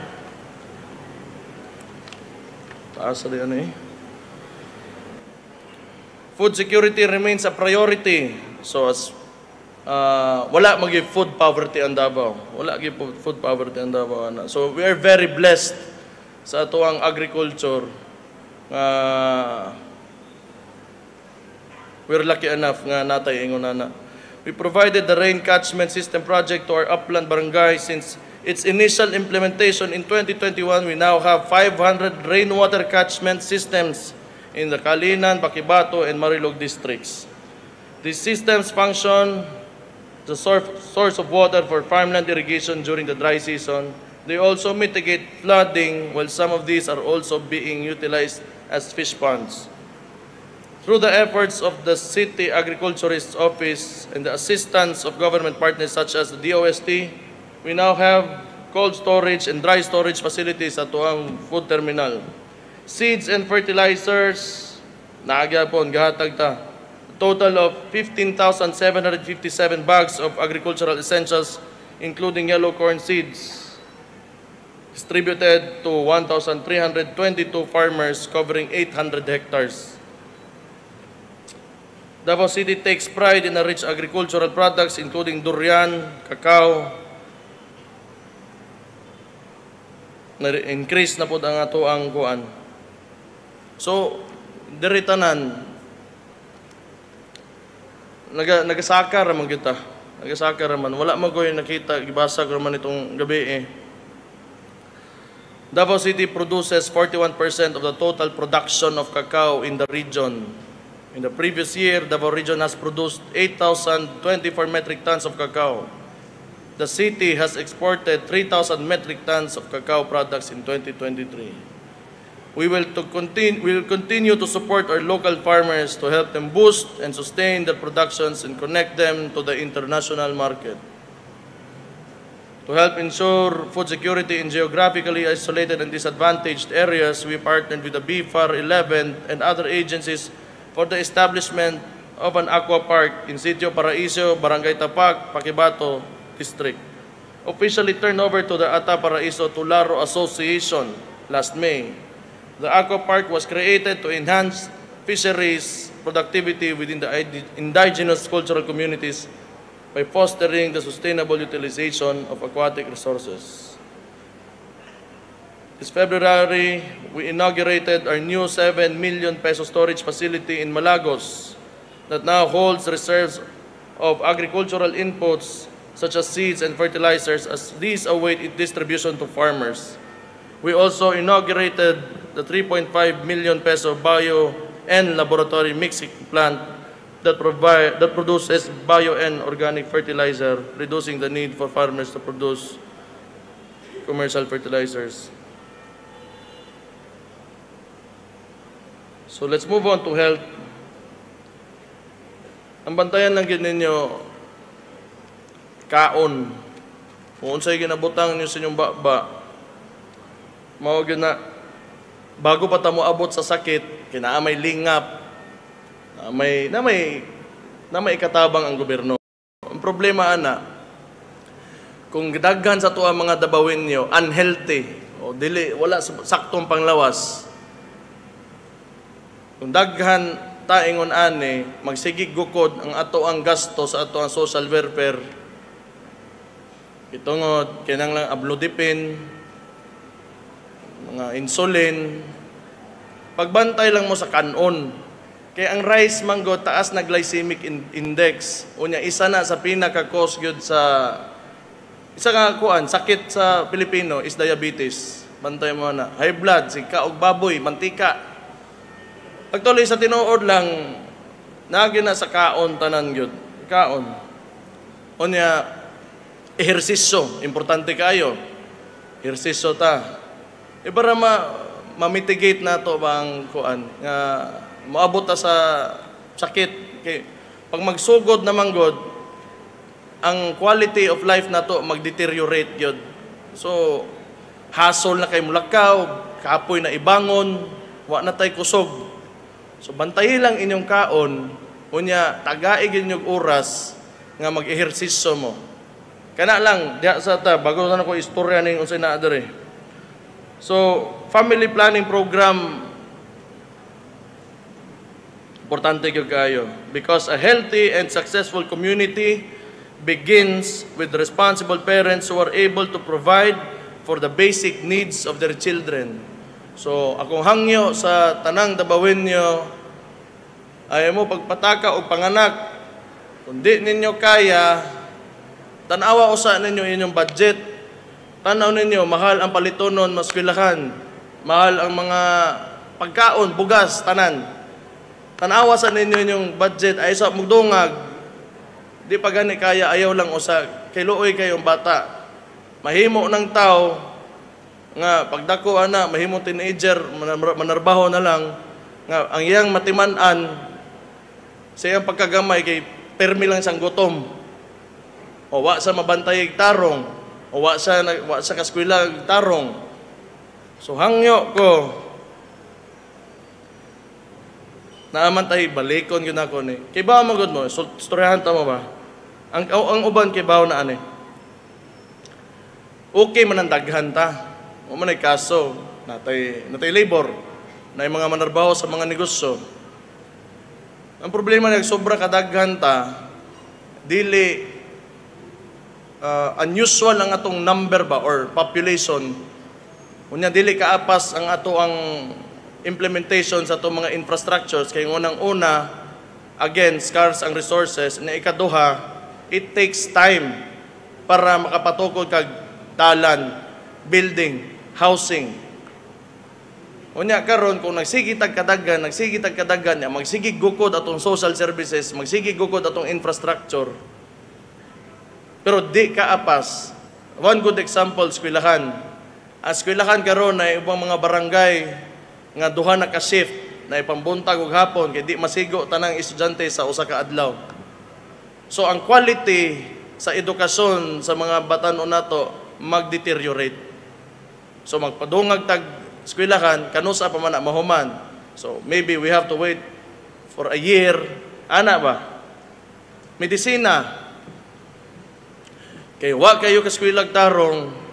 Taas sa diyan Food security remains a priority. So as wala magi food poverty ang Davao. Wala gi food poverty ang Davao ana. So we are very blessed sa atuang agriculture. We're lucky enough nga natay ingon na. We provided the rain catchment system project to our upland barangay since its initial implementation in 2021. We now have 500 rainwater catchment systems in the Calinan, Baquibato, and Marilog districts. These systems function the source of water for farmland irrigation during the dry season. They also mitigate flooding, while some of these are also being utilized as fish ponds. Through the efforts of the City Agriculturist Office and the assistance of government partners such as the DOST, we now have cold storage and dry storage facilities at tuang food terminal. Seeds and fertilizers, naagyapon, gahatag ta. A total of 15,757 bags of agricultural essentials, including yellow corn seeds, distributed to 1,322 farmers covering 800 hectares. Davao City takes pride in the rich agricultural products including durian, cacao. Increase na po ang ato ang kuan. So, diritanan, nagasaka raman kita. Nagasaka raman. Wala mo ko yung nakita, gibasa ko raman itong gabi Davao City produces 41% of the total production of cacao in the region. In the previous year, Davao region has produced 8,024 metric tons of cacao. The city has exported 3,000 metric tons of cacao products in 2023. We will continue to support our local farmers to help them boost and sustain their productions and connect them to the international market. To help ensure food security in geographically isolated and disadvantaged areas, we partnered with the BFAR 11 and other agencies for the establishment of an aqua park in Sitio Paraiso, Barangay Tapak, Paquibato District. Officially turned over to the Ata Paraiso Tularo Association last May. The aqua park was created to enhance fisheries productivity within the indigenous cultural communities by fostering the sustainable utilization of aquatic resources. This February, we inaugurated our new 7 million peso storage facility in Malagos that now holds reserves of agricultural inputs such as seeds and fertilizers as these await distribution to farmers. We also inaugurated the 3.5 million peso bio and laboratory mixing plant that produces bio and organic fertilizer, reducing the need for farmers to produce commercial fertilizers. So let's move on to health. Ang bantayan lang gid ninyo kaon. Kung unsay ginabutang niyo sa inyong baba, mao gyud na bago pa ta moabot sa sakit, kinaa may lingap, na may ikatabang ang gobyerno. Ang problema ana, kung daghan sa tuwa mga dabawin niyo unhealthy o dili wala saktong panglawas, kung daghan taingon ani magsigig gukod ang ato ang gasto sa ato ang social welfare, itungod kinang lang ablodipin, mga insulin, pagbantay lang mo sa kanon. Kaya ang rice mango taas na glycemic index. Unya isa na sa pinaka-cause gyud sa isa nga kuan sakit sa Pilipino is diabetes. Bantay mo na. High blood, sika og baboy, mantika. Pagtuloy sa tinuod lang nagi na sa kaon tanan gyud. Kaon. Unya ehersisyo, importante kayo. Ehersisyo ta. Para ma-mitigate nato bang kuan nga moabot ta sa sakit. Kay pag magsugod naman god, ang quality of life nato mag-deteriorate gyud. So hassle na kay mulakaw, kapoy na ibangon, wa na tay kusog. So bantayi lang inyong kaon, unya tagaig inyong oras nga mag-ehersisyo mo. Kana lang diha sa ta bago na ko istorya ning unsay naa diri. So family planning program importante gyud kayo because a healthy and successful community begins with responsible parents who are able to provide for the basic needs of their children. So akong hangyo sa tanang dabawin nyo ay mo pagpataka o panganak, kung di ninyo kaya, tanawa usa ninyo inyong budget, tanaw ninyo mahal ang palitonon maskwilahan, mahal ang mga pagkaon, bugas, tanan. Tanawa sa ninyo yung budget ay sa mugdungag, di pa gani kaya, ayaw lang usa, kay luoy kayong bata. Mahimo ng tao, nga pagdako ana, mahimo teenager, manarbaho na lang, nga ang iyang matiman-an, sa iyang pagkagamay, kay permi lang sang gutom. O wa sa mabantay tarong, o wa sa kaskwila tarong. So hangyo ko, naaman tayo, balikon yun ako ni. Kay bawa magod mo, storyahan mo ba? Ang uban kay bawa na ani. Okay man ang daghan ta. O man ay kaso, natay labor, na mga manarbaho sa mga negosyo. Ang problema na sobra kadaghan ta, dili unusual ang atong number ba or population. Unya dili kaapas ang ato ang implementation sa itong mga infrastructures kay unang-una, again, scarce ang resources, na ikaduha, it takes time para makapatukod kag dalan, building, housing. Unya karon kung nagsigig kadaghan, magsigig gukod atong social services, magsigig gukod atong infrastructure. Pero di kaapas. One good example, eskwelahan. Ang eskwelahan karon ay ubang mga barangay nga duha na ka shift na ipambuntag og hapon kay di masigo tanang estudyante sa usa ka adlaw. So ang quality sa edukasyon sa mga batan-o nato mag-deteriorate. So magpadungag tag eskwelahan kanusa pa man mahuman. So maybe we have to wait for a year. Ana ba? Medisina. Kay wa kayo ka eskwelag tarong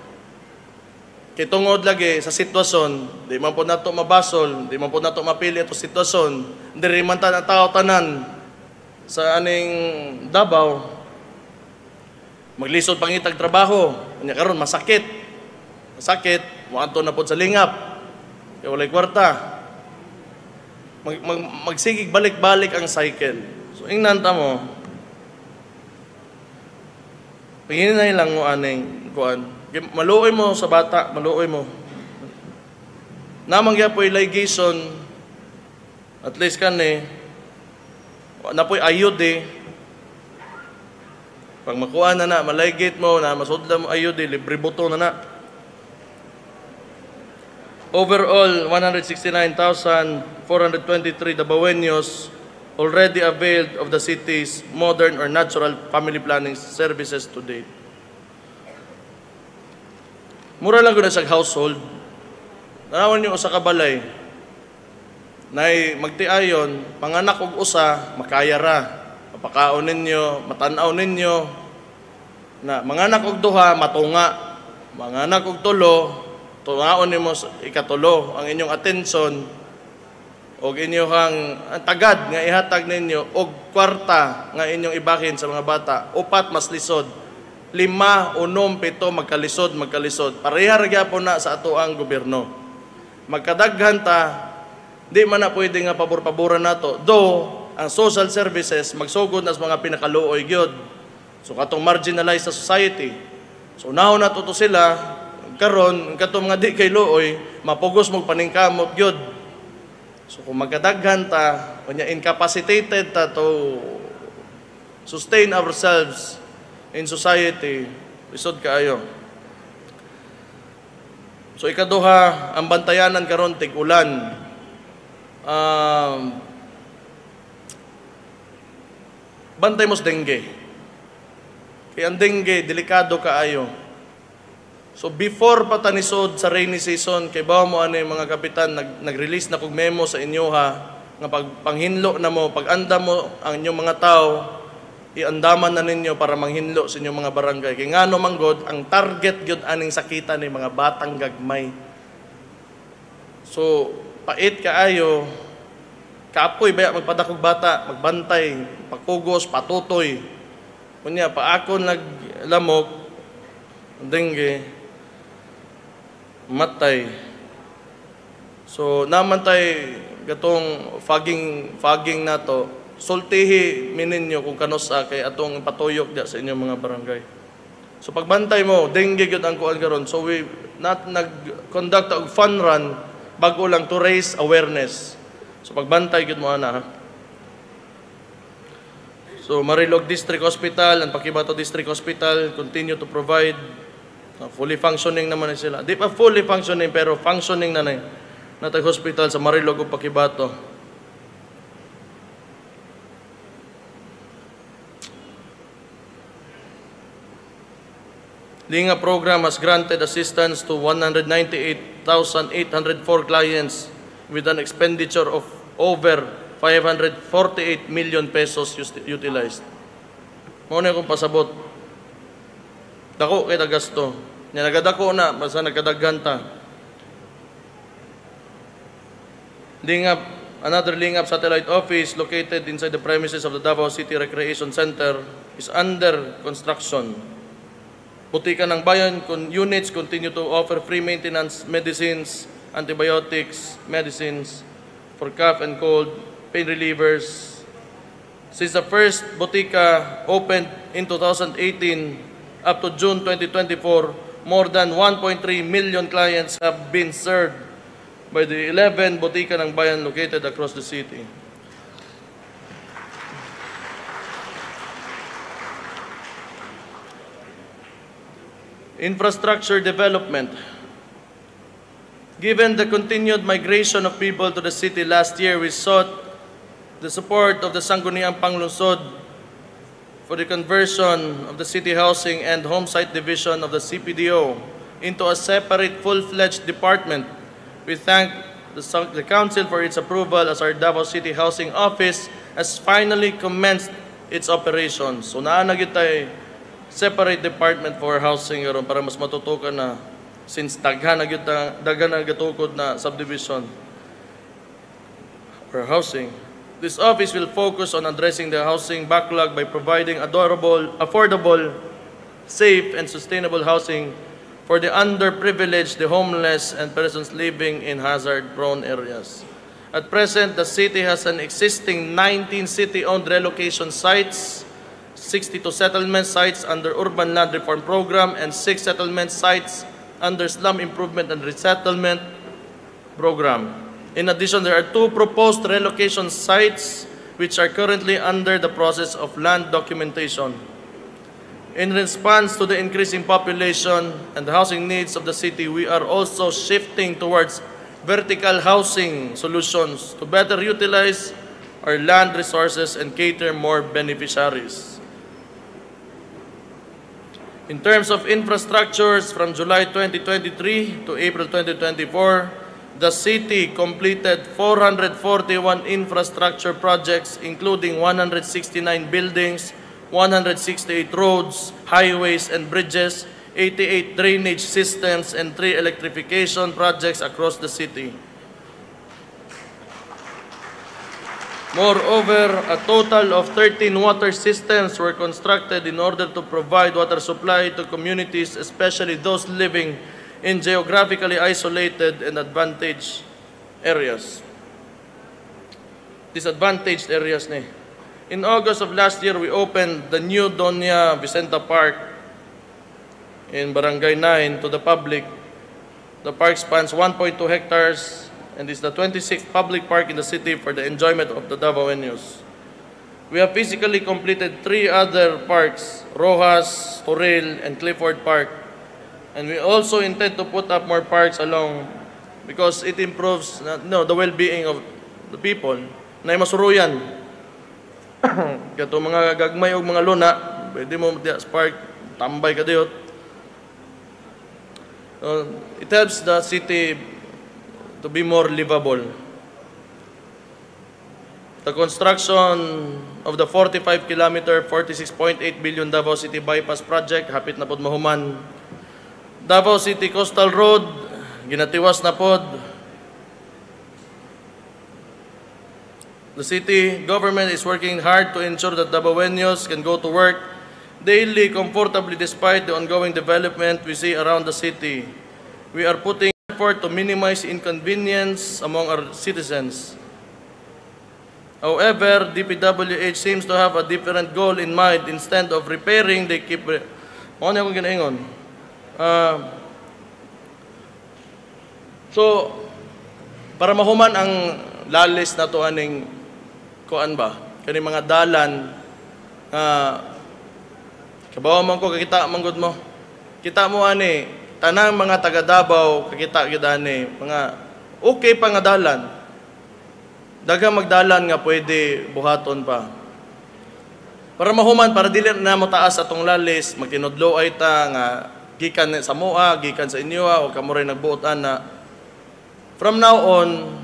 kay tungod lagi sa sitwasyon, di man po nato mabasol, di man po nato mapili ato sitwasyon, diri man ta ang tao tanan sa aning Davao, maglisod pangitag trabaho, kanya karon masakit, muadto na po sa lingap, kay walay kwarta, magsigig balik-balik ang cycle. So ingnan ta mo, panghinay lang mo aning kuan. Maluoy mo sa bata, maluoy mo. Namang po ligation, at least kani, Na po'y ayude. Pag makuha na malaygit mo, na masudla mo ayude, libre buto na. Overall, 169,423 Dabaweños already availed of the city's modern or natural family planning services to date. Mura lang ko na sa household. Nanawan niyo sa kabalay, na magtiayon, panganak og usa, makaya ra. Mapakaon ninyo, matanaw ninyo, na manganak og duha, matunga. Manganak og tulo, tungaon nimo ikatulo ang inyong atensyon og inyong tagad nga ihatag ninyo og kwarta nga inyong ibahin sa mga bata. Upat mas lisod. 5, 6, 7 magkalisod. Pareha ra gyapon na sa ato ang gobyerno. Magkadaghan ta, di man na pwede nga pabor-paboran nato. Ang social services magsugod na sa mga pinakaluoy gyud. So katong marginalized sa society. So now nato to sila karon katong mga di kay luoy mapugos mo paningkamot gyud. So kung magkadaghan ta, kunya incapacitated ta to sustain ourselves in society, lisod kaayo. So ikaduha, ang bantayanan karon tig-ulan. Bantay mo sa dengue. Kaya ang dengue, delikado kaayo. So before patanisod sa rainy season, kay bawa mo ano yung mga kapitan, nag-release na kog memo sa inyo nga pagpanghinlo na mo, pag-anda mo ang inyong mga tao, iandaman na ninyo para manghinlo sa inyong mga barangay. Kaya nga no manggod, ang target gyud aning sakita ni mga batang gagmay. So, pait kaayo, kaapoy baya magpadakog bata, magbantay, pagpugos, patutoy. Kunya, paakon naglamok, dengue, matay. So, naman tay gatong fogging nato, sultihi mininyo kung kanusa kay atong patuyok sa inyong mga barangay. So pagbantay mo, dengue gyud ang kuan karon. So we nag-conduct og fun run bago lang to raise awareness. So pagbantay gyud mo ana. So Marilog District Hospital and Paquibato District Hospital continue to provide fully functioning naman sila. Di pa fully functioning pero functioning na natay hospital sa Marilog ug Paquibato. Linga program has granted assistance to 198,804 clients with an expenditure of over 548 million pesos utilized. Muna akong pasabot. Dako kay gasto. Nya nagadako na basta nagkadaghanta. Lingap, another Lingap satellite office located inside the premises of the Davao City Recreation Center is under construction. Butika ng bayan units continue to offer free maintenance medicines, antibiotics, medicines for cough and cold, pain relievers. Since the first butika opened in 2018 up to June 2024, more than 1.3 million clients have been served by the 11 butika ng bayan located across the city. Infrastructure development. Given the continued migration of people to the city last year, we sought the support of the Sangguniang Panglungsod for the conversion of the City Housing and Home Site Division of the CPDO into a separate full-fledged department. We thank the Council for its approval as our Davao City Housing Office has finally commenced its operations. So naanagit tayo separate department for housing karon para mas matutukan na since daghan na gatukod na subdivision for housing. This office will focus on addressing the housing backlog by providing affordable, safe, and sustainable housing for the underprivileged, the homeless, and persons living in hazard-prone areas. At present, the city has an existing 19 city-owned relocation sites, 62 settlement sites under Urban Land Reform Program, and 6 settlement sites under Slum Improvement and Resettlement Program. In addition, there are 2 proposed relocation sites which are currently under the process of land documentation. In response to the increasing population and the housing needs of the city, we are also shifting towards vertical housing solutions to better utilize our land resources and cater more beneficiaries. In terms of infrastructures, from July 2023 to April 2024, the city completed 441 infrastructure projects, including 169 buildings, 168 roads, highways, and bridges, 88 drainage systems, and 3 electrification projects across the city. Moreover, a total of 13 water systems were constructed in order to provide water supply to communities, especially those living in geographically isolated and disadvantaged areas. In August of last year, we opened the new Doña Vicenta Park in Barangay 9 to the public. The park spans 1.2 hectares and is the 26th public park in the city for the enjoyment of the Davaoenos. We have physically completed 3 other parks, Rojas, Toril, and Clifford Park. And we also intend to put up more parks along because it improves the well-being of the people. Na masuruyan. Kato mga gagmay o mga luna, pwede mo sa park, tambay ka diyot. It helps the city to be more livable. The construction of the 45-kilometer, 46.8 billion Davao City Bypass Project, hapit na pod mahuman. Davao City Coastal Road, ginatiwas na pod. The city government is working hard to ensure that Davaoenos can go to work daily comfortably despite the ongoing development we see around the city. We are putting effort to minimize inconvenience among our citizens. However, DPWH seems to have a different goal in mind. Instead of repairing, they keep... So, para mahuman ang lalis na to aning kuan ba? Kani mga dalan kabawa man ko kakita manggod mo. Kita mo ani tanang mga taga Davao kakita gid ani mga okay pa nga dalan. Daghang magdalan nga pwede buhaton pa. Para mahuman para dili na mo taas atong lalis, magtinudlo ay ta nga gikan sa moa, gikan sa inyo o kamo ray nagbuot ana. From now on,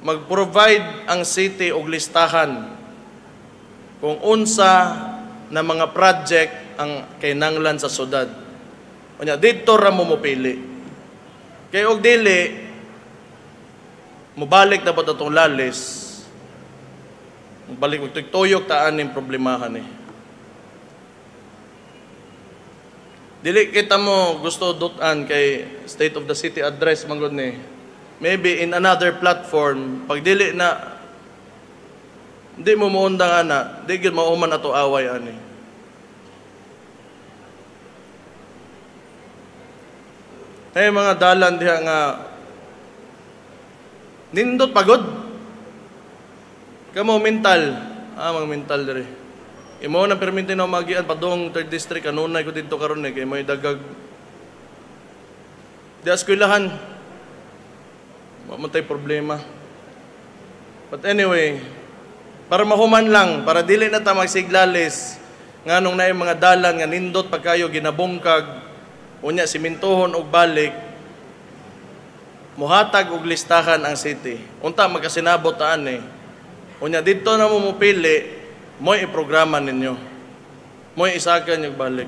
mag-provide ang city og listahan kung unsa na mga project ang kinahanglan sa syudad. Unya didto ra mo mopili. Kay og dili mobalik na pod atong lalis. Mobalik og tuyok taan ning problemahan ni. Dili kita mo gusto dutan kay State of the City address manggod ni. Maybe in another platform, pag dili na, di mo muundang ana, di gid mauman ato away ani. Ay mga dalan diha nga nindot pagod. Kamo mental, mga mental diri. Imo na perminti na magian padung 3rd district kanunay ko didto karon ni kay may dagag di eskwelahan. Mamatay problema. But anyway, para mahuman lang, para dili na ta magsiglalis, nganong na yung mga dalan nga nindot pagkayo ginabungkag, unya simintohon og balik, muhatag og listahan ang city. Unta magkasinabot taan eh. Unya dito na mo mupili, mo'y iprograma ninyo. Mo'y isakan yung balik.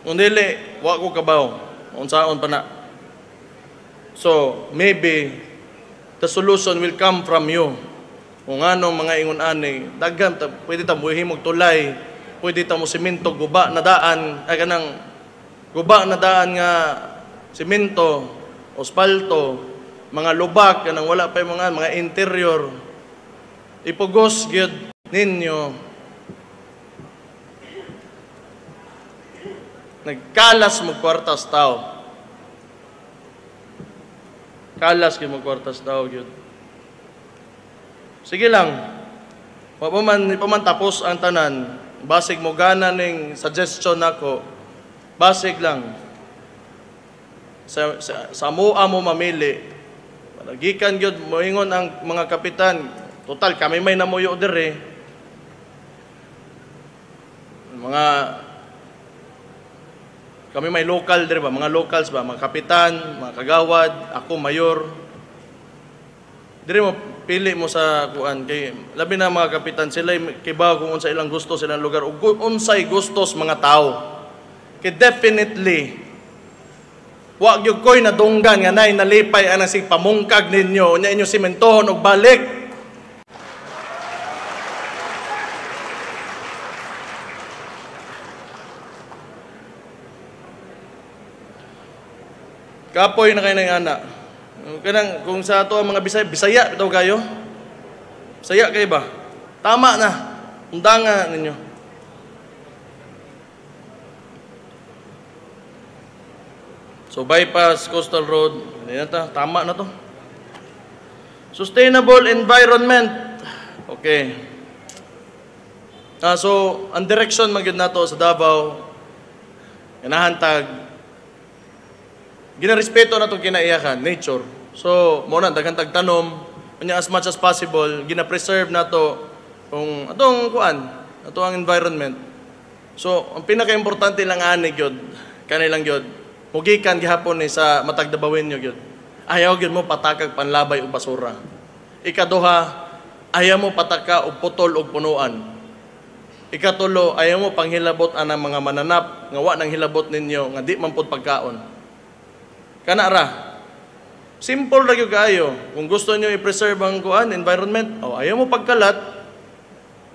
Kung dili, wa ko kabaw. Unsaon pa na. So, maybe, the solution will come from you. Kung anong mga ingon-ani, daghan, pwede ta muhimog tulay, pwede ta mo simento, guba na daan, ay kanang guba na daan nga simento, ospalto, mga lubak, kanang wala pa yung mga interior. Ipugos gyud ninyo. Nagkalas mo kwartas tao. Kalas gyud mo kwartas daw gyud. Sige lang. Wa pa man tapos ang tanan. Basig mo gana ning suggestion nako. Basig lang. Sa mua mo mamili. Gikan gyud moingon ang mga kapitan. Total kami may namuyo dire. Kami may local dire ba? Mga locals ba? Mga kapitan, mga kagawad, ako mayor. Dire mo pili mo sa kuan kay labi na mga kapitan sila kibaw kung unsa ilang gusto silang lugar ug unsay gustos mga tao. Kay definitely wa gyud koy nadunggan nga nay nalipay ana sig pamungkag ninyo nya inyo sementohon og balik. Kapoy na kayo ng anak. Kanang kung sa ato ang mga Bisaya bitaw kayo. Bisaya kayo ba? Tama na. Undangan ninyo. So bypass coastal road, tama na to. Sustainable environment. Okay. So ang direction magyud nato sa Davao kinahantag ginarespeto na itong kinaiyakan, nature. So, muna, daghang tagtanom, as much as possible, gina-preserve na ito kung atong kuan, ato ang environment. So, ang pinaka-importante lang ani gyud, kanilang gyud, mugikan gihapon ni sa matag Dabawin nyo gyud. Ayaw gyud mo patakag panlabay og basura. Ikaduha, ayaw mo pataka og putol og punuan. Ikatulo, ayaw mo panghilabot anang mga mananap nga wa nang hilabot ninyo nga di man pud pagkaon. Kana ra. Simple ra gyud kaayo. Kung gusto niyo i-preserve ang kuan environment, ayaw mo pagkalat.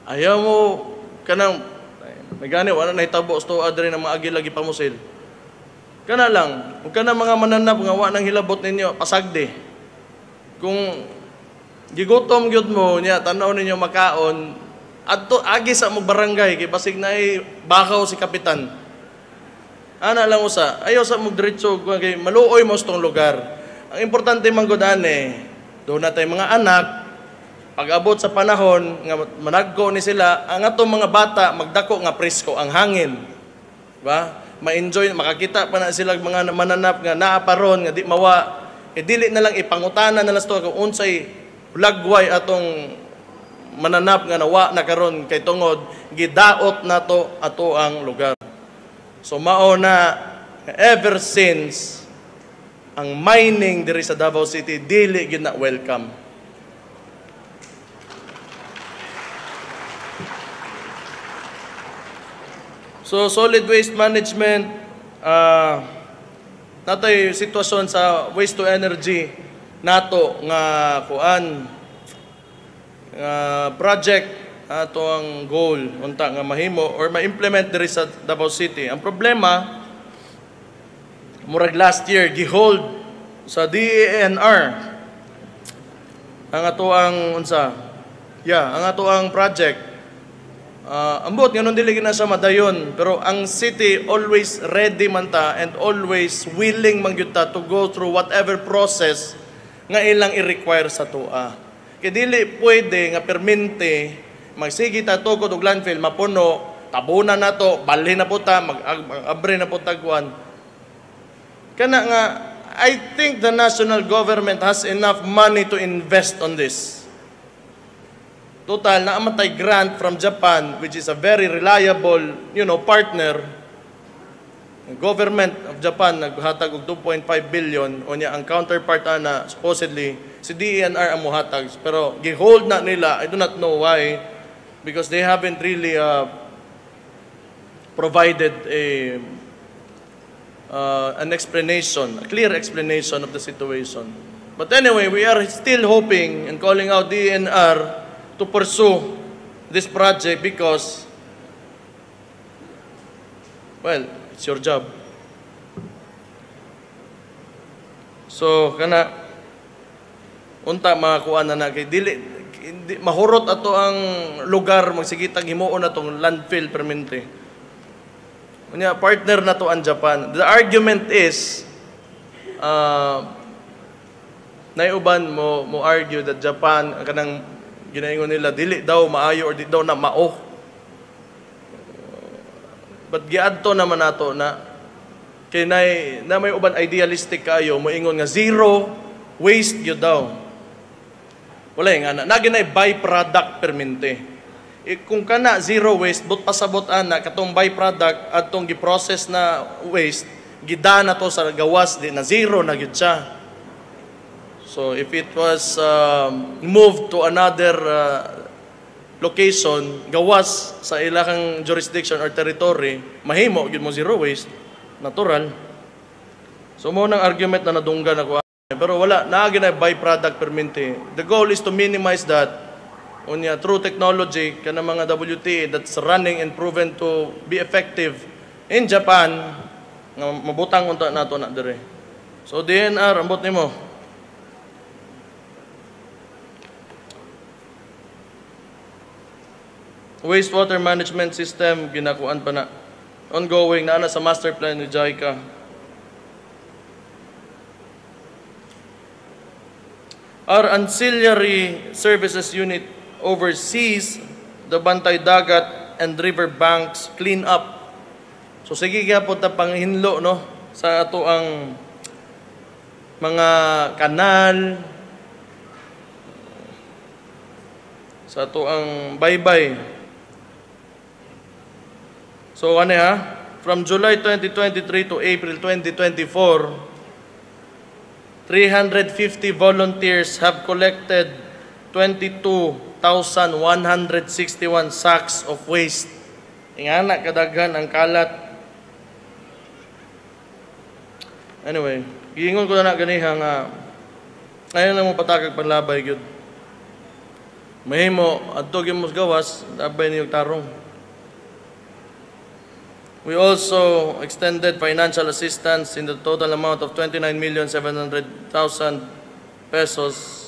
Ayaw mo kanang nagani wala na hitabo sto adre na maagi lagi pamusil. Kana lang, kung kana mga mananap nga wa nang hilabot ninyo pasagde. Kung gigutom gyud mo nya tan-aw ninyo makaon adto agi sa mo barangay kay basig na bakaw si kapitan. Ana lang usa, ayaw sa mo diretso kay maluoy mo stong lugar. Ang importante man gud ani, do na tay mga anak pag-abot sa panahon nga managko ni sila, ang atong mga bata magdako nga presko ang hangin. Ba? Ma-enjoy, makakita pa na sila mga mananap nga naa paron nga di mawa. Dili na lang ipangutana na lang ito kung unsay lagway atong mananap nga nawa na karon kay tungod gidaot nato ato ang lugar. So mao na ever since ang mining diri sa Davao City dili gyud na welcome. So solid waste management, natay sitwasyon sa waste to energy nato nga kuan project ato ang goal unta nga mahimo or ma-implement diri sa Davao City. Ang problema murag last year gihold sa DENR ang ato ang ang ato ang project. Ambot ngayon dili na sa madayon, pero ang city always ready man ta and always willing man gyud ta to go through whatever process nga ilang i-require sa tua. Kay dili pwede nga permente magsige ta tukod og landfill mapuno, tabunan nato, balhin na po ta, mag-abre na po tagwan. Kana nga I think the national government has enough money to invest on this. Total, naamatay grant from Japan, which is a very reliable, partner. The government of Japan naghatag og 2.5 billion o niya ang counterpart na supposedly si DENR ang muhatag, pero gihold na nila. I do not know why, because they haven't really provided an explanation, a clear explanation of the situation. But anyway, we are still hoping and calling out DENR to pursue this project because, well, it's your job. So, kana, unta makakuha na kay dili, mahurot ato ang lugar, magsigitag himuon na itong landfill permanente. Unya, partner na to ang Japan. The argument is, Naiuban mo argue that Japan ang kanang ginaingon nila dili daw maayo or di daw na mao. But giadto naman nato na kay na may uban idealistic kayo moingon nga zero waste gyud daw. Wala nga na ginay byproduct permente. Kung kana zero waste, but pasabot ana katong byproduct atong gi-process na waste, gidana to sa gawas di na zero na gyud siya. So if it was moved to another location, gawas sa ilahang jurisdiction or territory, mahimo gyud mo zero waste, natural. So mo nang argument na nadunggan ako, pero wala na ginay byproduct permente. The goal is to minimize that. Unya, through technology, kana mga WTE that's running and proven to be effective in Japan, nga mabutang unta nato na dire. So, DNR, ambot nimo. Wastewater management system, ginakuan pa na. Ongoing, na sa master plan ni JICA. Our ancillary services unit oversees the Bantay Dagat and river banks clean up. So sige ka po ta panghinlo no sa ato ang mga kanal, sa ato ang baybay. So ano from July 2023 to April 2024, 350 volunteers have collected 22,161 sacks of waste. Ingana kadaghan ang kalat. Anyway, giingon ko na ganiha nga ngayon na mo patakag panlabay gyud. Mahimo adto gyud mo gawas, dabay niyog tarong. We also extended financial assistance in the total amount of 29,700,000 pesos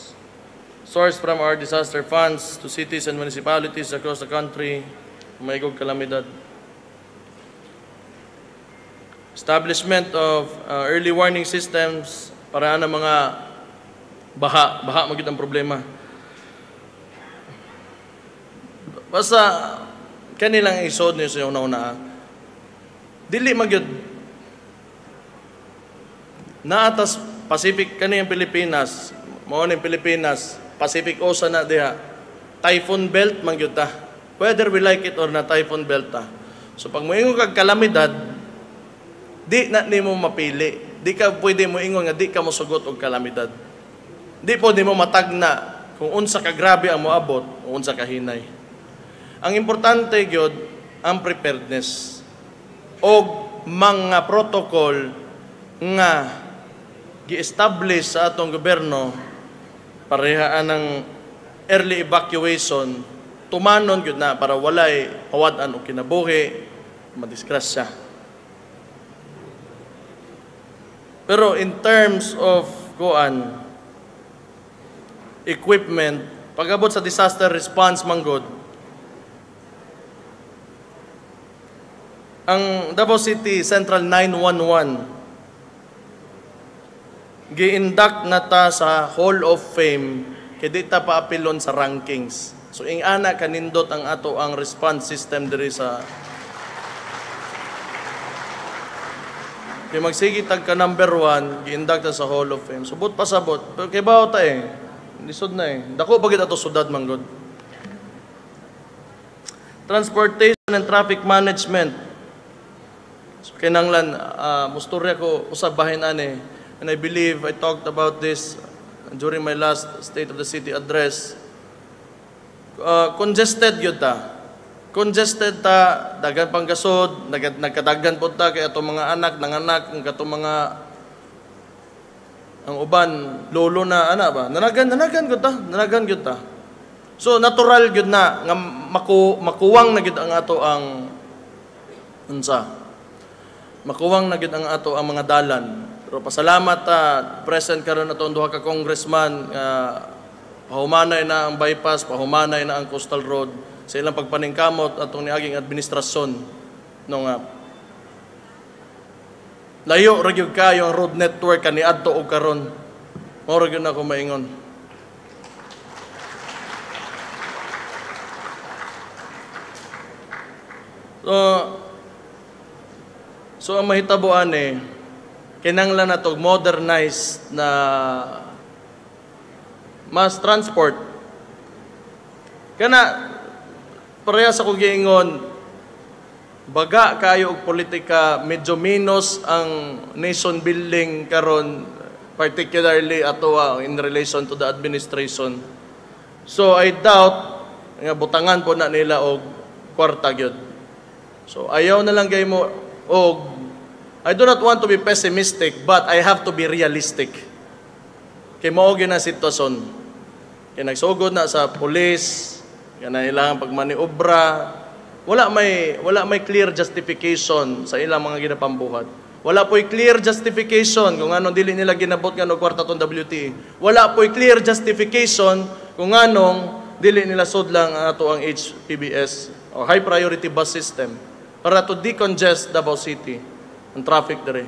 sourced from our disaster funds to cities and municipalities across the country, maigog kalamidad. Establishment of early warning systems para na mga baha magid ang problema. Basta kanilang isod niyo sa una-una. Dili magyud naatas Pacific kaniyang Pilipinas, mao ning Pilipinas, Pacific Ocean na diha. Typhoon belt man gyud ta. Whether we like it or not, typhoon belt ta. So pag moingon kag kalamidad, di na nimo mapili. Di ka pwede mo ingon nga di ka mosugot og kalamidad. Di po di mo matagna kung unsa ka grabe ang moabot o unsa ka hinay. Ang importante gyud ang preparedness og mga protocol nga gi-establish sa atong gobyerno parehaan ng early evacuation, tumanon gyud na para walay hawad-an o kinabuhi, madisgrasya. Pero in terms of equipment, pag-abot sa disaster response manggod, ang Davao City Central 911 gi-induct na ta sa Hall of Fame kay di ta paapilon sa rankings. So ingana kanindot ang ato ang response system diri sa kay magsigi tag ka number 1 gi-induct sa Hall of Fame. Subot pasabot pero kay bawo ta lisod na dako pagid ato sudad manggod. Transportation and traffic management. So kinanglan mustorya ko usab bahin ani. And I believe I talked about this during my last State of the City address. Congested yun ta. Congested ta, dagan pang gasod, nagkadaggan po ta kay atong mga anak, nanganak, katong mga ang uban, lolo na, ba? Nanagan gyud ta. So, natural gyud na, nga makuwang na gyud ang ato ang, makuwang na gyud ang ato ang mga dalan. Pero pasalamat present karon nato duha ka congressman pahumanay na ang bypass, pahumanay na ang coastal road sa ilang pagpaningkamot atong niaging administrasyon no nga layo ra gyud kayo ang road network kaniadto og karon Moro gyud ako maingon. So ang mahitabuan kinanglan na to modernized na mass transport. Kana parehas ako giingon, baga kayo og politika, medyo minus ang nation building karon, particularly ato in relation to the administration. So I doubt nga butangan po na nila og kwarta gyud. So ayaw na lang gay mo og I do not want to be pessimistic, but I have to be realistic. Kay mao gyud ang sitwasyon. Kay nagsugod na sa pulis, kana ilang pagmaniobra, wala may clear justification sa ilang mga ginapambuhat. Wala po'y clear justification kung anong dili nila ginabot nga og kwarta tong WTE. Wala po'y clear justification kung anong dili nila sudlang ato ang HPBS o High Priority Bus System para to decongest Davao City ang traffic dire.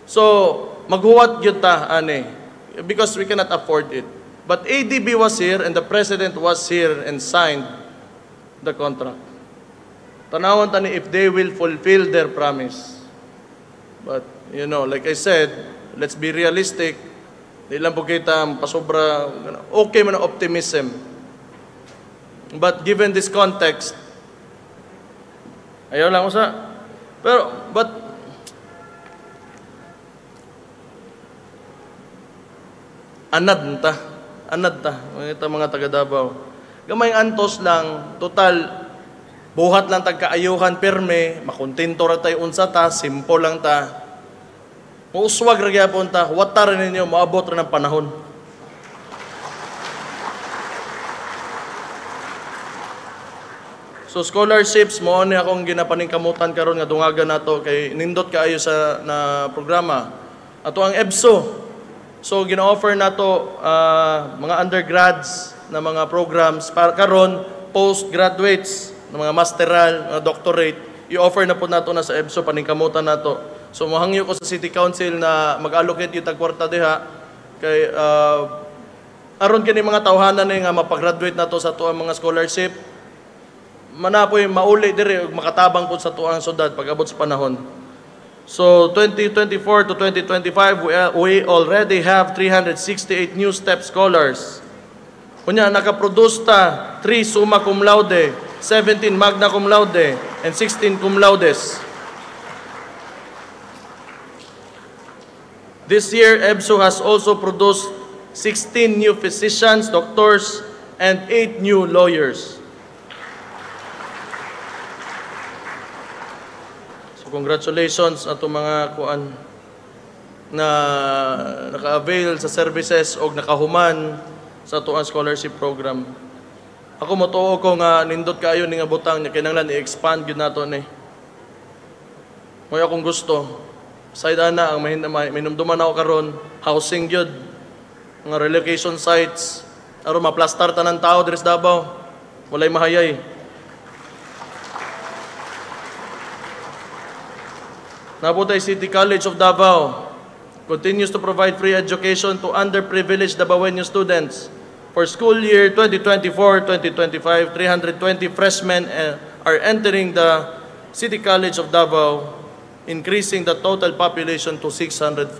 So maghuwat gyud ta because we cannot afford it. But ADB was here and the President was here and signed the contract. Tanawon tani if they will fulfill their promise. But, like I said, let's be realistic. Di lang po kita pasobra, okay man ang optimism. But given this context, ayaw lang usa. But, anad ta, mga taga Davao. Gamay antos lang, total, buhat lang tagkaayuhan perme, makontento ra tayo unsa ta, simple lang ta. Muuswag ra gyapon ta, watar ninyo maabot ra ng panahon. So scholarships mo ni akong ginapaningkamutan karon nga dungagan nato kay nindot kaayo sa na programa. Ato ang EBSO. So gina-offer nato mga undergrads na mga programs para karon postgraduates ng mga masteral, mga doctorate, i-offer na po nato na sa EBSO, paningkamutan nato. So mohangyo ko sa City Council na mag-allocate yung tagkwarta diha kay aron kini mga tawhanan nga mapagraduate nato sa tuang mga scholarship. Manapoy mauli diri ug makatabang po sa tuang syudad pag-abot sa panahon. So 2024 to 2025 we already have 368 new STEP scholars. Kunya nakaproduce ta 3 summa cum laude, 17 magna cum laude, and 16 cum laudes. This year, EBSO has also produced 16 new physicians, doctors, and 8 new lawyers. So congratulations ato mga kuan na naka-avail sa services o nakahuman sa tuang scholarship program. Ako motuo ko nga nindot kaayo ni nga butang nya kinahanglan i-expand gyud nato ni. Moy akong gusto. Side ana ang minumduman ako karon, housing gyud, mga relocation sites aron maplastar tanan tao diri sa Davao. Walay mahayay. Naputay City College of Davao continues to provide free education to underprivileged Davaoeño students. For school year 2024-2025, 320 freshmen are entering the City College of Davao, increasing the total population to 640.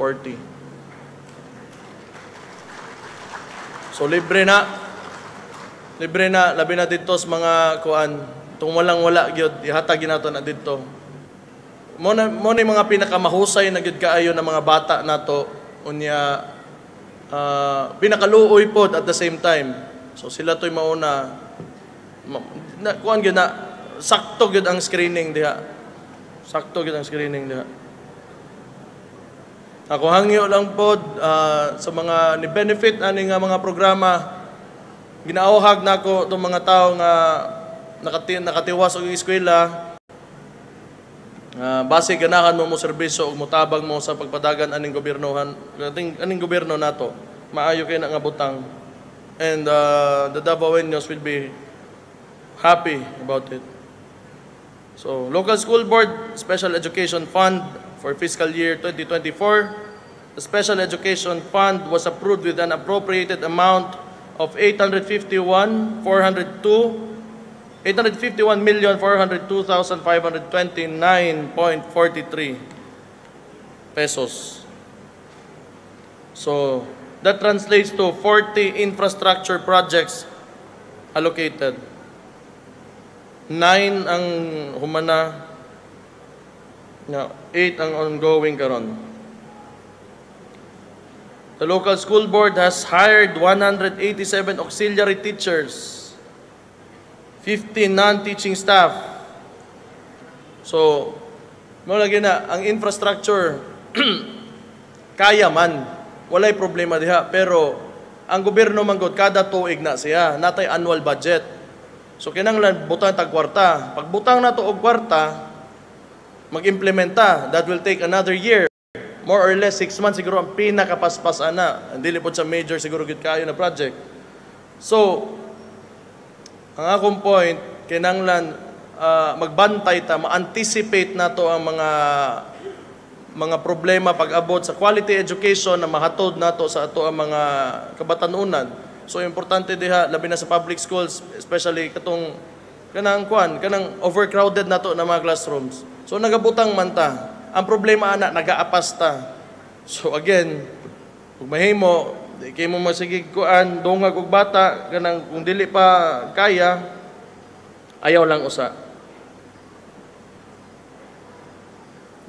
So libre na, labi na dito sa mga kuan, itong walang-wala gyud ihatag nato na dito. Mo ni mga pinakamahusay na gyud kaayo na mga bata nato unya pinakaluoy pod at the same time. So sila to'y mauna kuan gyud na sakto gyud ang screening diha. Sakto gyud ang screening diha. Ako hangyo lang pod sa mga ni benefit ani nga mga programa. Ginaawhag nako tong mga tawo nga nakatiwas og eskwela. Base ganahan mo serbisyo ug motabang mo sa pagpadagan aning gobyernohan, aning gobyerno nato. Maayo kay na nga butang. And the Davaoeños will be happy about it. So, Local School Board Special Education Fund for fiscal year 2024 the Special Education Fund was approved with an appropriated amount of 851,402,529.43 pesos. So, that translates to 40 infrastructure projects allocated. 9 ang humana, 8 ang ongoing karon. The local school board has hired 187 auxiliary teachers, 15 non-teaching staff. So, lagi na, ang infrastructure, kaya man, walay problema diha. Pero, ang gobyerno manggod, kada tuig na siya, natay annual budget. So, kinanglan, butang tag-kwarta. Pag butang na to og kwarta, mag-implementa, that will take another year. More or less, 6 months siguro ang pinakapaspas na. Hindi po sa major siguro gid kayo na project. So, ang akong point, kinanglan magbantay ta, ma-anticipate na to ang mga problema pag-abot sa quality education na mahatod na to sa ato ang mga kabatanunan. So, importante diha, labi na sa public schools, especially katong kanang overcrowded na to na mga classrooms. So, nagabutang man ta. Ang problema ana nagaapas ta. So again, kung mahimo, di kay mo masigig kuan dungag og bata kanang kung dili pa kaya ayaw lang usa.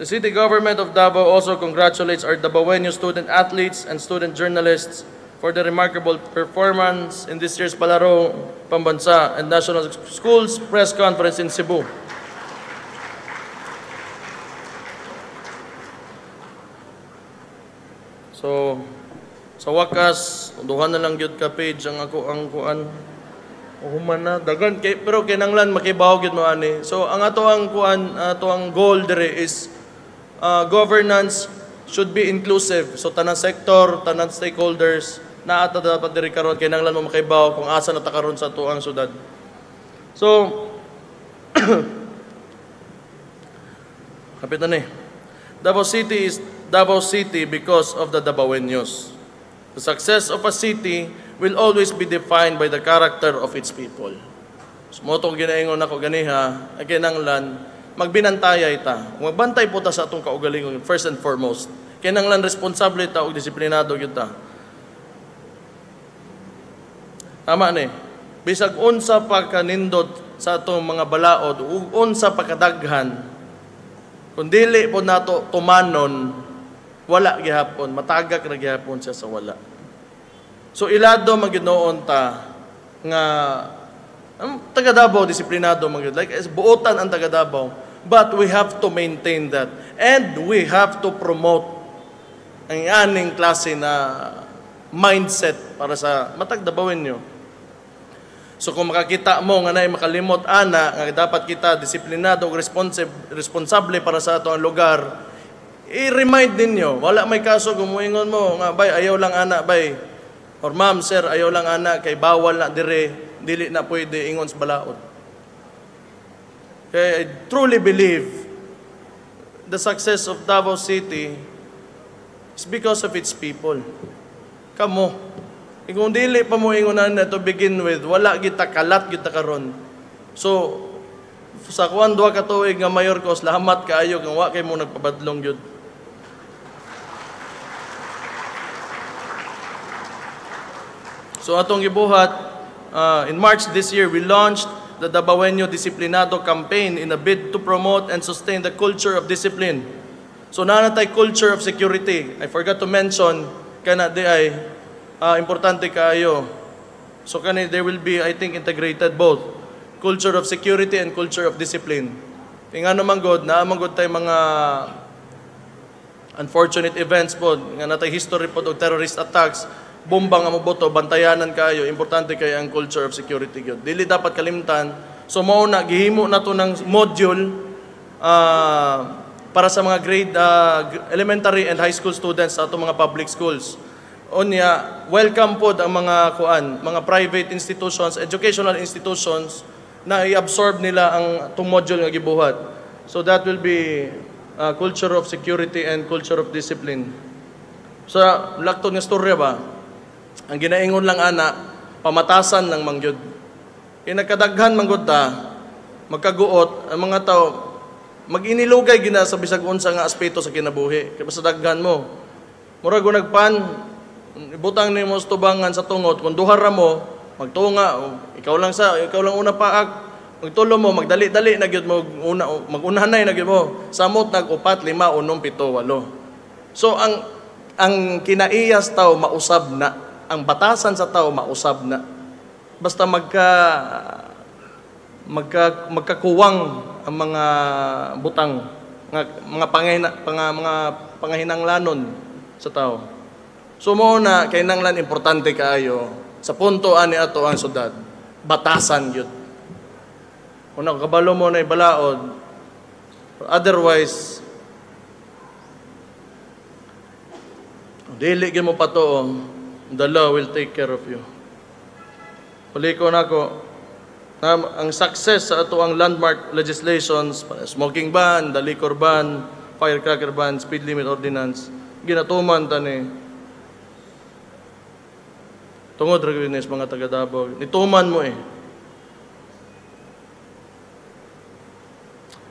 The city government of Davao also congratulates our Davaoenyo student athletes and student journalists for the remarkable performance in this year's Palaro Pambansa and National Schools Press Conference in Cebu. So, sa wakas, duha na lang gyud ka page ang ako ang kuan. Human na dagan kay pero kinanglan makibaw gyud mo ani. So, ang ato ang kuan, ato ang goal dire is governance should be inclusive. So, tanang sektor, tanang stakeholders na ato dapat dire karon kinanglan mo makibaw kung asa na ta karon sa ato ang syudad. So, kapit na ni. Davao City is Davao City because of the Davaoenyos. The success of a city will always be defined by the character of its people. So, mo itong ginaingon ako ganiha, ay kinanglan, magbinantayay ta. Magbantay po ta sa atong kaugalingon, first and foremost. Kinanglan responsable ta o disiplinado yun ta. Tama ni. Bisag unsa pa kanindot sa atong mga balaod, unsa pa kadaghan, kung dili po nato tumanon, wala gihapon, matagak na gihapon siya sa wala. So ilado maginoon ta nga ang taga Davao disiplinado magid like buotan ang taga Davao, but we have to maintain that and we have to promote ang aning klase na mindset para sa matag Davaoenyo. So kung makakita mo nga naay makalimot ana nga dapat kita disiplinado ug responsable para sa ato ang lugar, i-remind ninyo, wala may kaso gumuingon mo nga bay ayaw lang ana bay or ma'am sir ayaw lang ana kay bawal na dire, dili na pwede ingon sa balaod. Okay, I truly believe the success of Davao City is because of its people. Kamo, kung dili pa mo ingonan na to begin with, wala kita kalat kita karon. So sa kuan duha ka tuig nga mayor ko, salamat kaayo kung wa kay mo nagpabadlong gyud. So atong gibuhat, in March this year, we launched the Davaoenyo Disiplinado campaign in a bid to promote and sustain the culture of discipline. So nanatay culture of security. I forgot to mention, kana di ay importante kaayo. So kani there will be, I think, integrated both culture of security and culture of discipline. Tingano man god, naamang god tay mga unfortunate events po, nga natay history po og terrorist attacks, bombang ang moboto, bantayanan kayo, importante kayo ang culture of security gyud. Dili dapat kalimtan. So mao na gihimo na to ng module para sa mga grade elementary and high school students sa atong mga public schools. Unya, welcome po ang mga mga private institutions, educational institutions na i-absorb nila ang itong module nga gibuhat. So that will be culture of security and culture of discipline. Sa lakton nga storya ba, ang ginaingon lang ana, pamatasan ng mangyod. Inagkadaghan manggod ta, magkaguot, ang mga tao, mag-inilugay gina sa bisag unsa nga aspeto sa kinabuhi. Kaya sa daghan mo, murag nagpan, ibutang ni mo tubangan sa tungot, kung duha ra mo, magtunga, ikaw lang una paak, magtulo mo, magdali-dali na gyud mo, magunhanay na gyud mo, samot nag-upat, 5, 6, 7, 8. So ang kinaiyas tao mausab na, ang batasan sa tao mausab na. Basta magkakuwang ang mga butang, mga pangahinanglanon sa tao. So mo na kinahanglan importante kaayo sa punto ani ato ang syudad. Batasan gyud. Kung nakabalo mo na ibalaod, otherwise dili gyud mo patuong, the law will take care of you. Paliko na ko, ang success sa ato ang landmark legislations, smoking ban, the liquor ban, firecracker ban, speed limit ordinance, ginatuman tani. Tungod ra gyud mga taga Davao, nituman mo eh.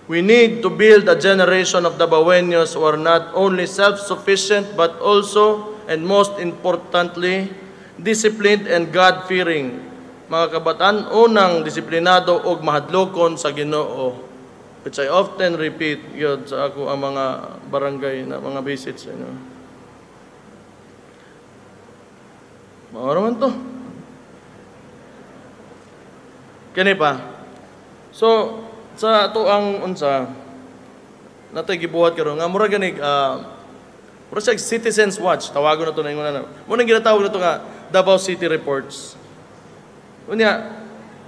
We need to build a generation of Davaoenos who are not only self-sufficient but also, and most importantly, disciplined and God-fearing. Mga kabataan, unang disiplinado o mahadlokon sa Ginoo. Which I often repeat yun sa ako ang mga barangay na mga visits. Mga naman to. Kani pa. So, sa ato ang unsa, natay gibuhat karon nga mura ganig mura siya Citizens Watch, tawagon na to na ingon na. Muna ginatawag na to nga Davao City Reports. Unya,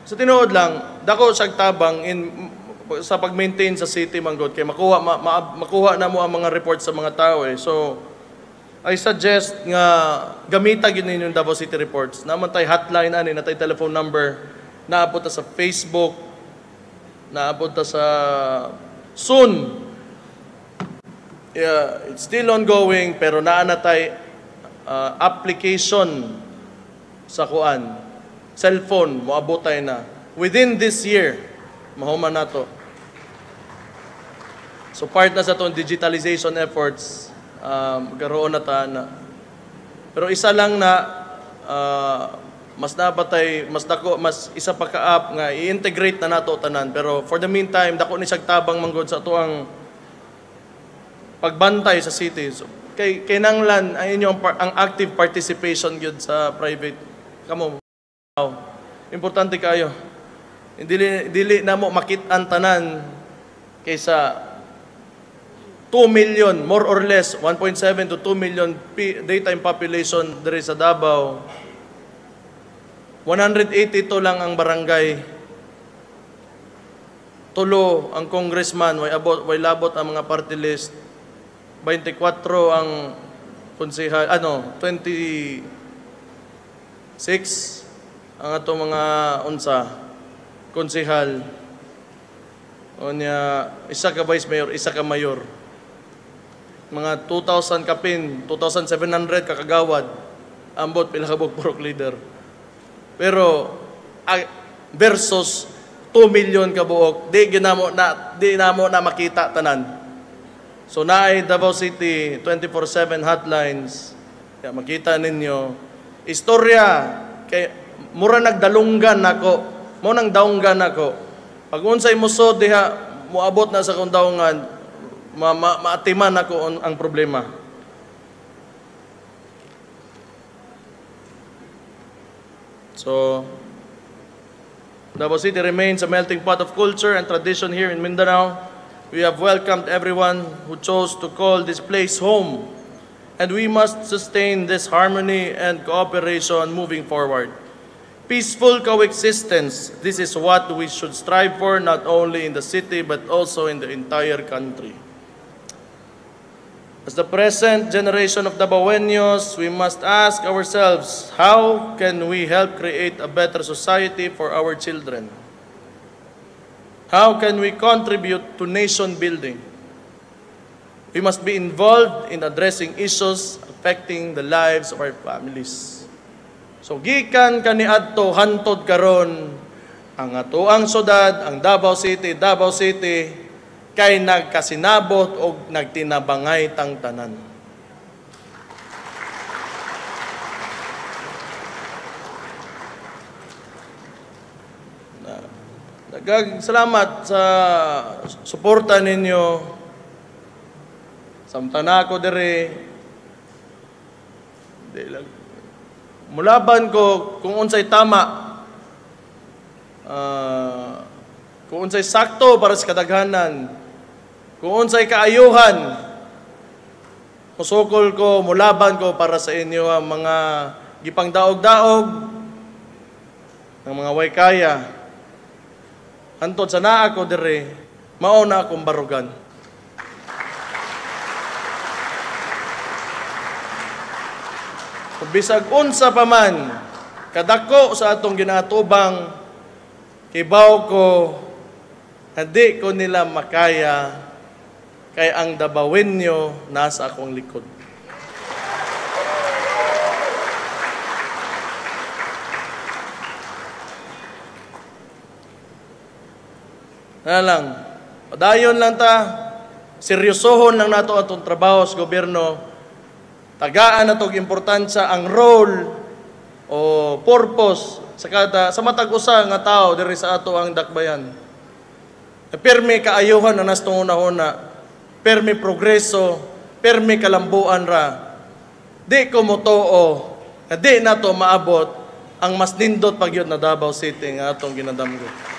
sa tinuod lang, dako siya tabang sa pag-maintain sa city manggod kay makuha na mo ang mga reports sa mga tao eh. So I suggest nga gamita gyud ninyo yung Davao City Reports. Naman tay hotline ani, natay telephone number, naabot ta sa Facebook, naabot ta sa soon. Yeah, it's still ongoing pero naa na tay application sa kuan. Cellphone, moabotay na. Within this year, mahuman na to. So part na sa itong digitalization efforts, magkaroon na ta na. Pero isa lang na, mas napatay, mas isa pa ka-up nga, i-integrate na nato tanan. Pero for the meantime, dako ni sagtabang manggod sa ito ang pagbantay sa city. So, kay nanglan ang inyong ang active participation gyud sa private kamo. Importante kayo. Dili na mo makit-an tanan kaysa 2 million, more or less, 1.7 to 2 million daytime population diri sa Davao. 182 lang ang barangay. Tulo ang congressman, way labot ang mga party list. 24 ang konsehal, 26 ang ato mga konsehal. Onya, isa ka vice mayor, isa ka mayor. Mga 2,000 kapin, 2,700 kakagawad. Ambot pila ka purok leader. Pero versus 2 million ka buok, di namo na makita tanan. So naay Davao City 24/7 hotlines. Kaya makita ninyo istorya kay mura nagdalunggan nako, mo nang daunggan nako. Pag unsay moso diha moabot na sa kung daungan, maatiman nako ang problema. So Davao City remains a melting pot of culture and tradition here in Mindanao. We have welcomed everyone who chose to call this place home, and we must sustain this harmony and cooperation moving forward. Peaceful coexistence, this is what we should strive for not only in the city but also in the entire country. As the present generation of Davaoenos, we must ask ourselves, how can we help create a better society for our children? How can we contribute to nation building? We must be involved in addressing issues affecting the lives of our families. So gikan kaniadto hantod karon ang atuang syudad, ang Davao City, kay nagkasinabot o nagtinabangay tang tanan. Daghang salamat sa suporta ninyo. Samtana ko dire. Mulaban ko kung unsay tama. Kung unsay sakto para sa kadaghanan. Kung unsay kaayuhan. Musukol ko, mulaban ko para sa inyo ang mga gipangdaog-daog ng mga way kaya. Hantod sa naa ko dire, mao na akong barugan. Kung bisag unsa pa man, kadako sa atong ginatubang, kibaw ko, hindi ko nila makaya, kay ang Davaoenyo nasa akong likod. Na lang, padayon lang ta, seryosohon lang nato atong trabaho sa gobyerno, tagaan natong importansya ang role o purpose sa matag usa nga tao diri sa ato ang dakbayan. Permi kaayuhan na nastong una-una, permi progreso, permi kalambuan ra. Di ko motoo, na di nato maabot ang mas nindot pagyud na Davao City nga atong ginadamgo.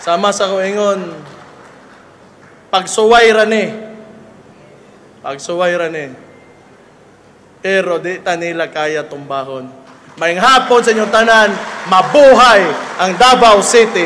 Sama sa kuingon, pagsuway ra ni. Pero di ta nila kaya tumbahon. Maayong hapon sa inyong tanan, mabuhay ang Davao City.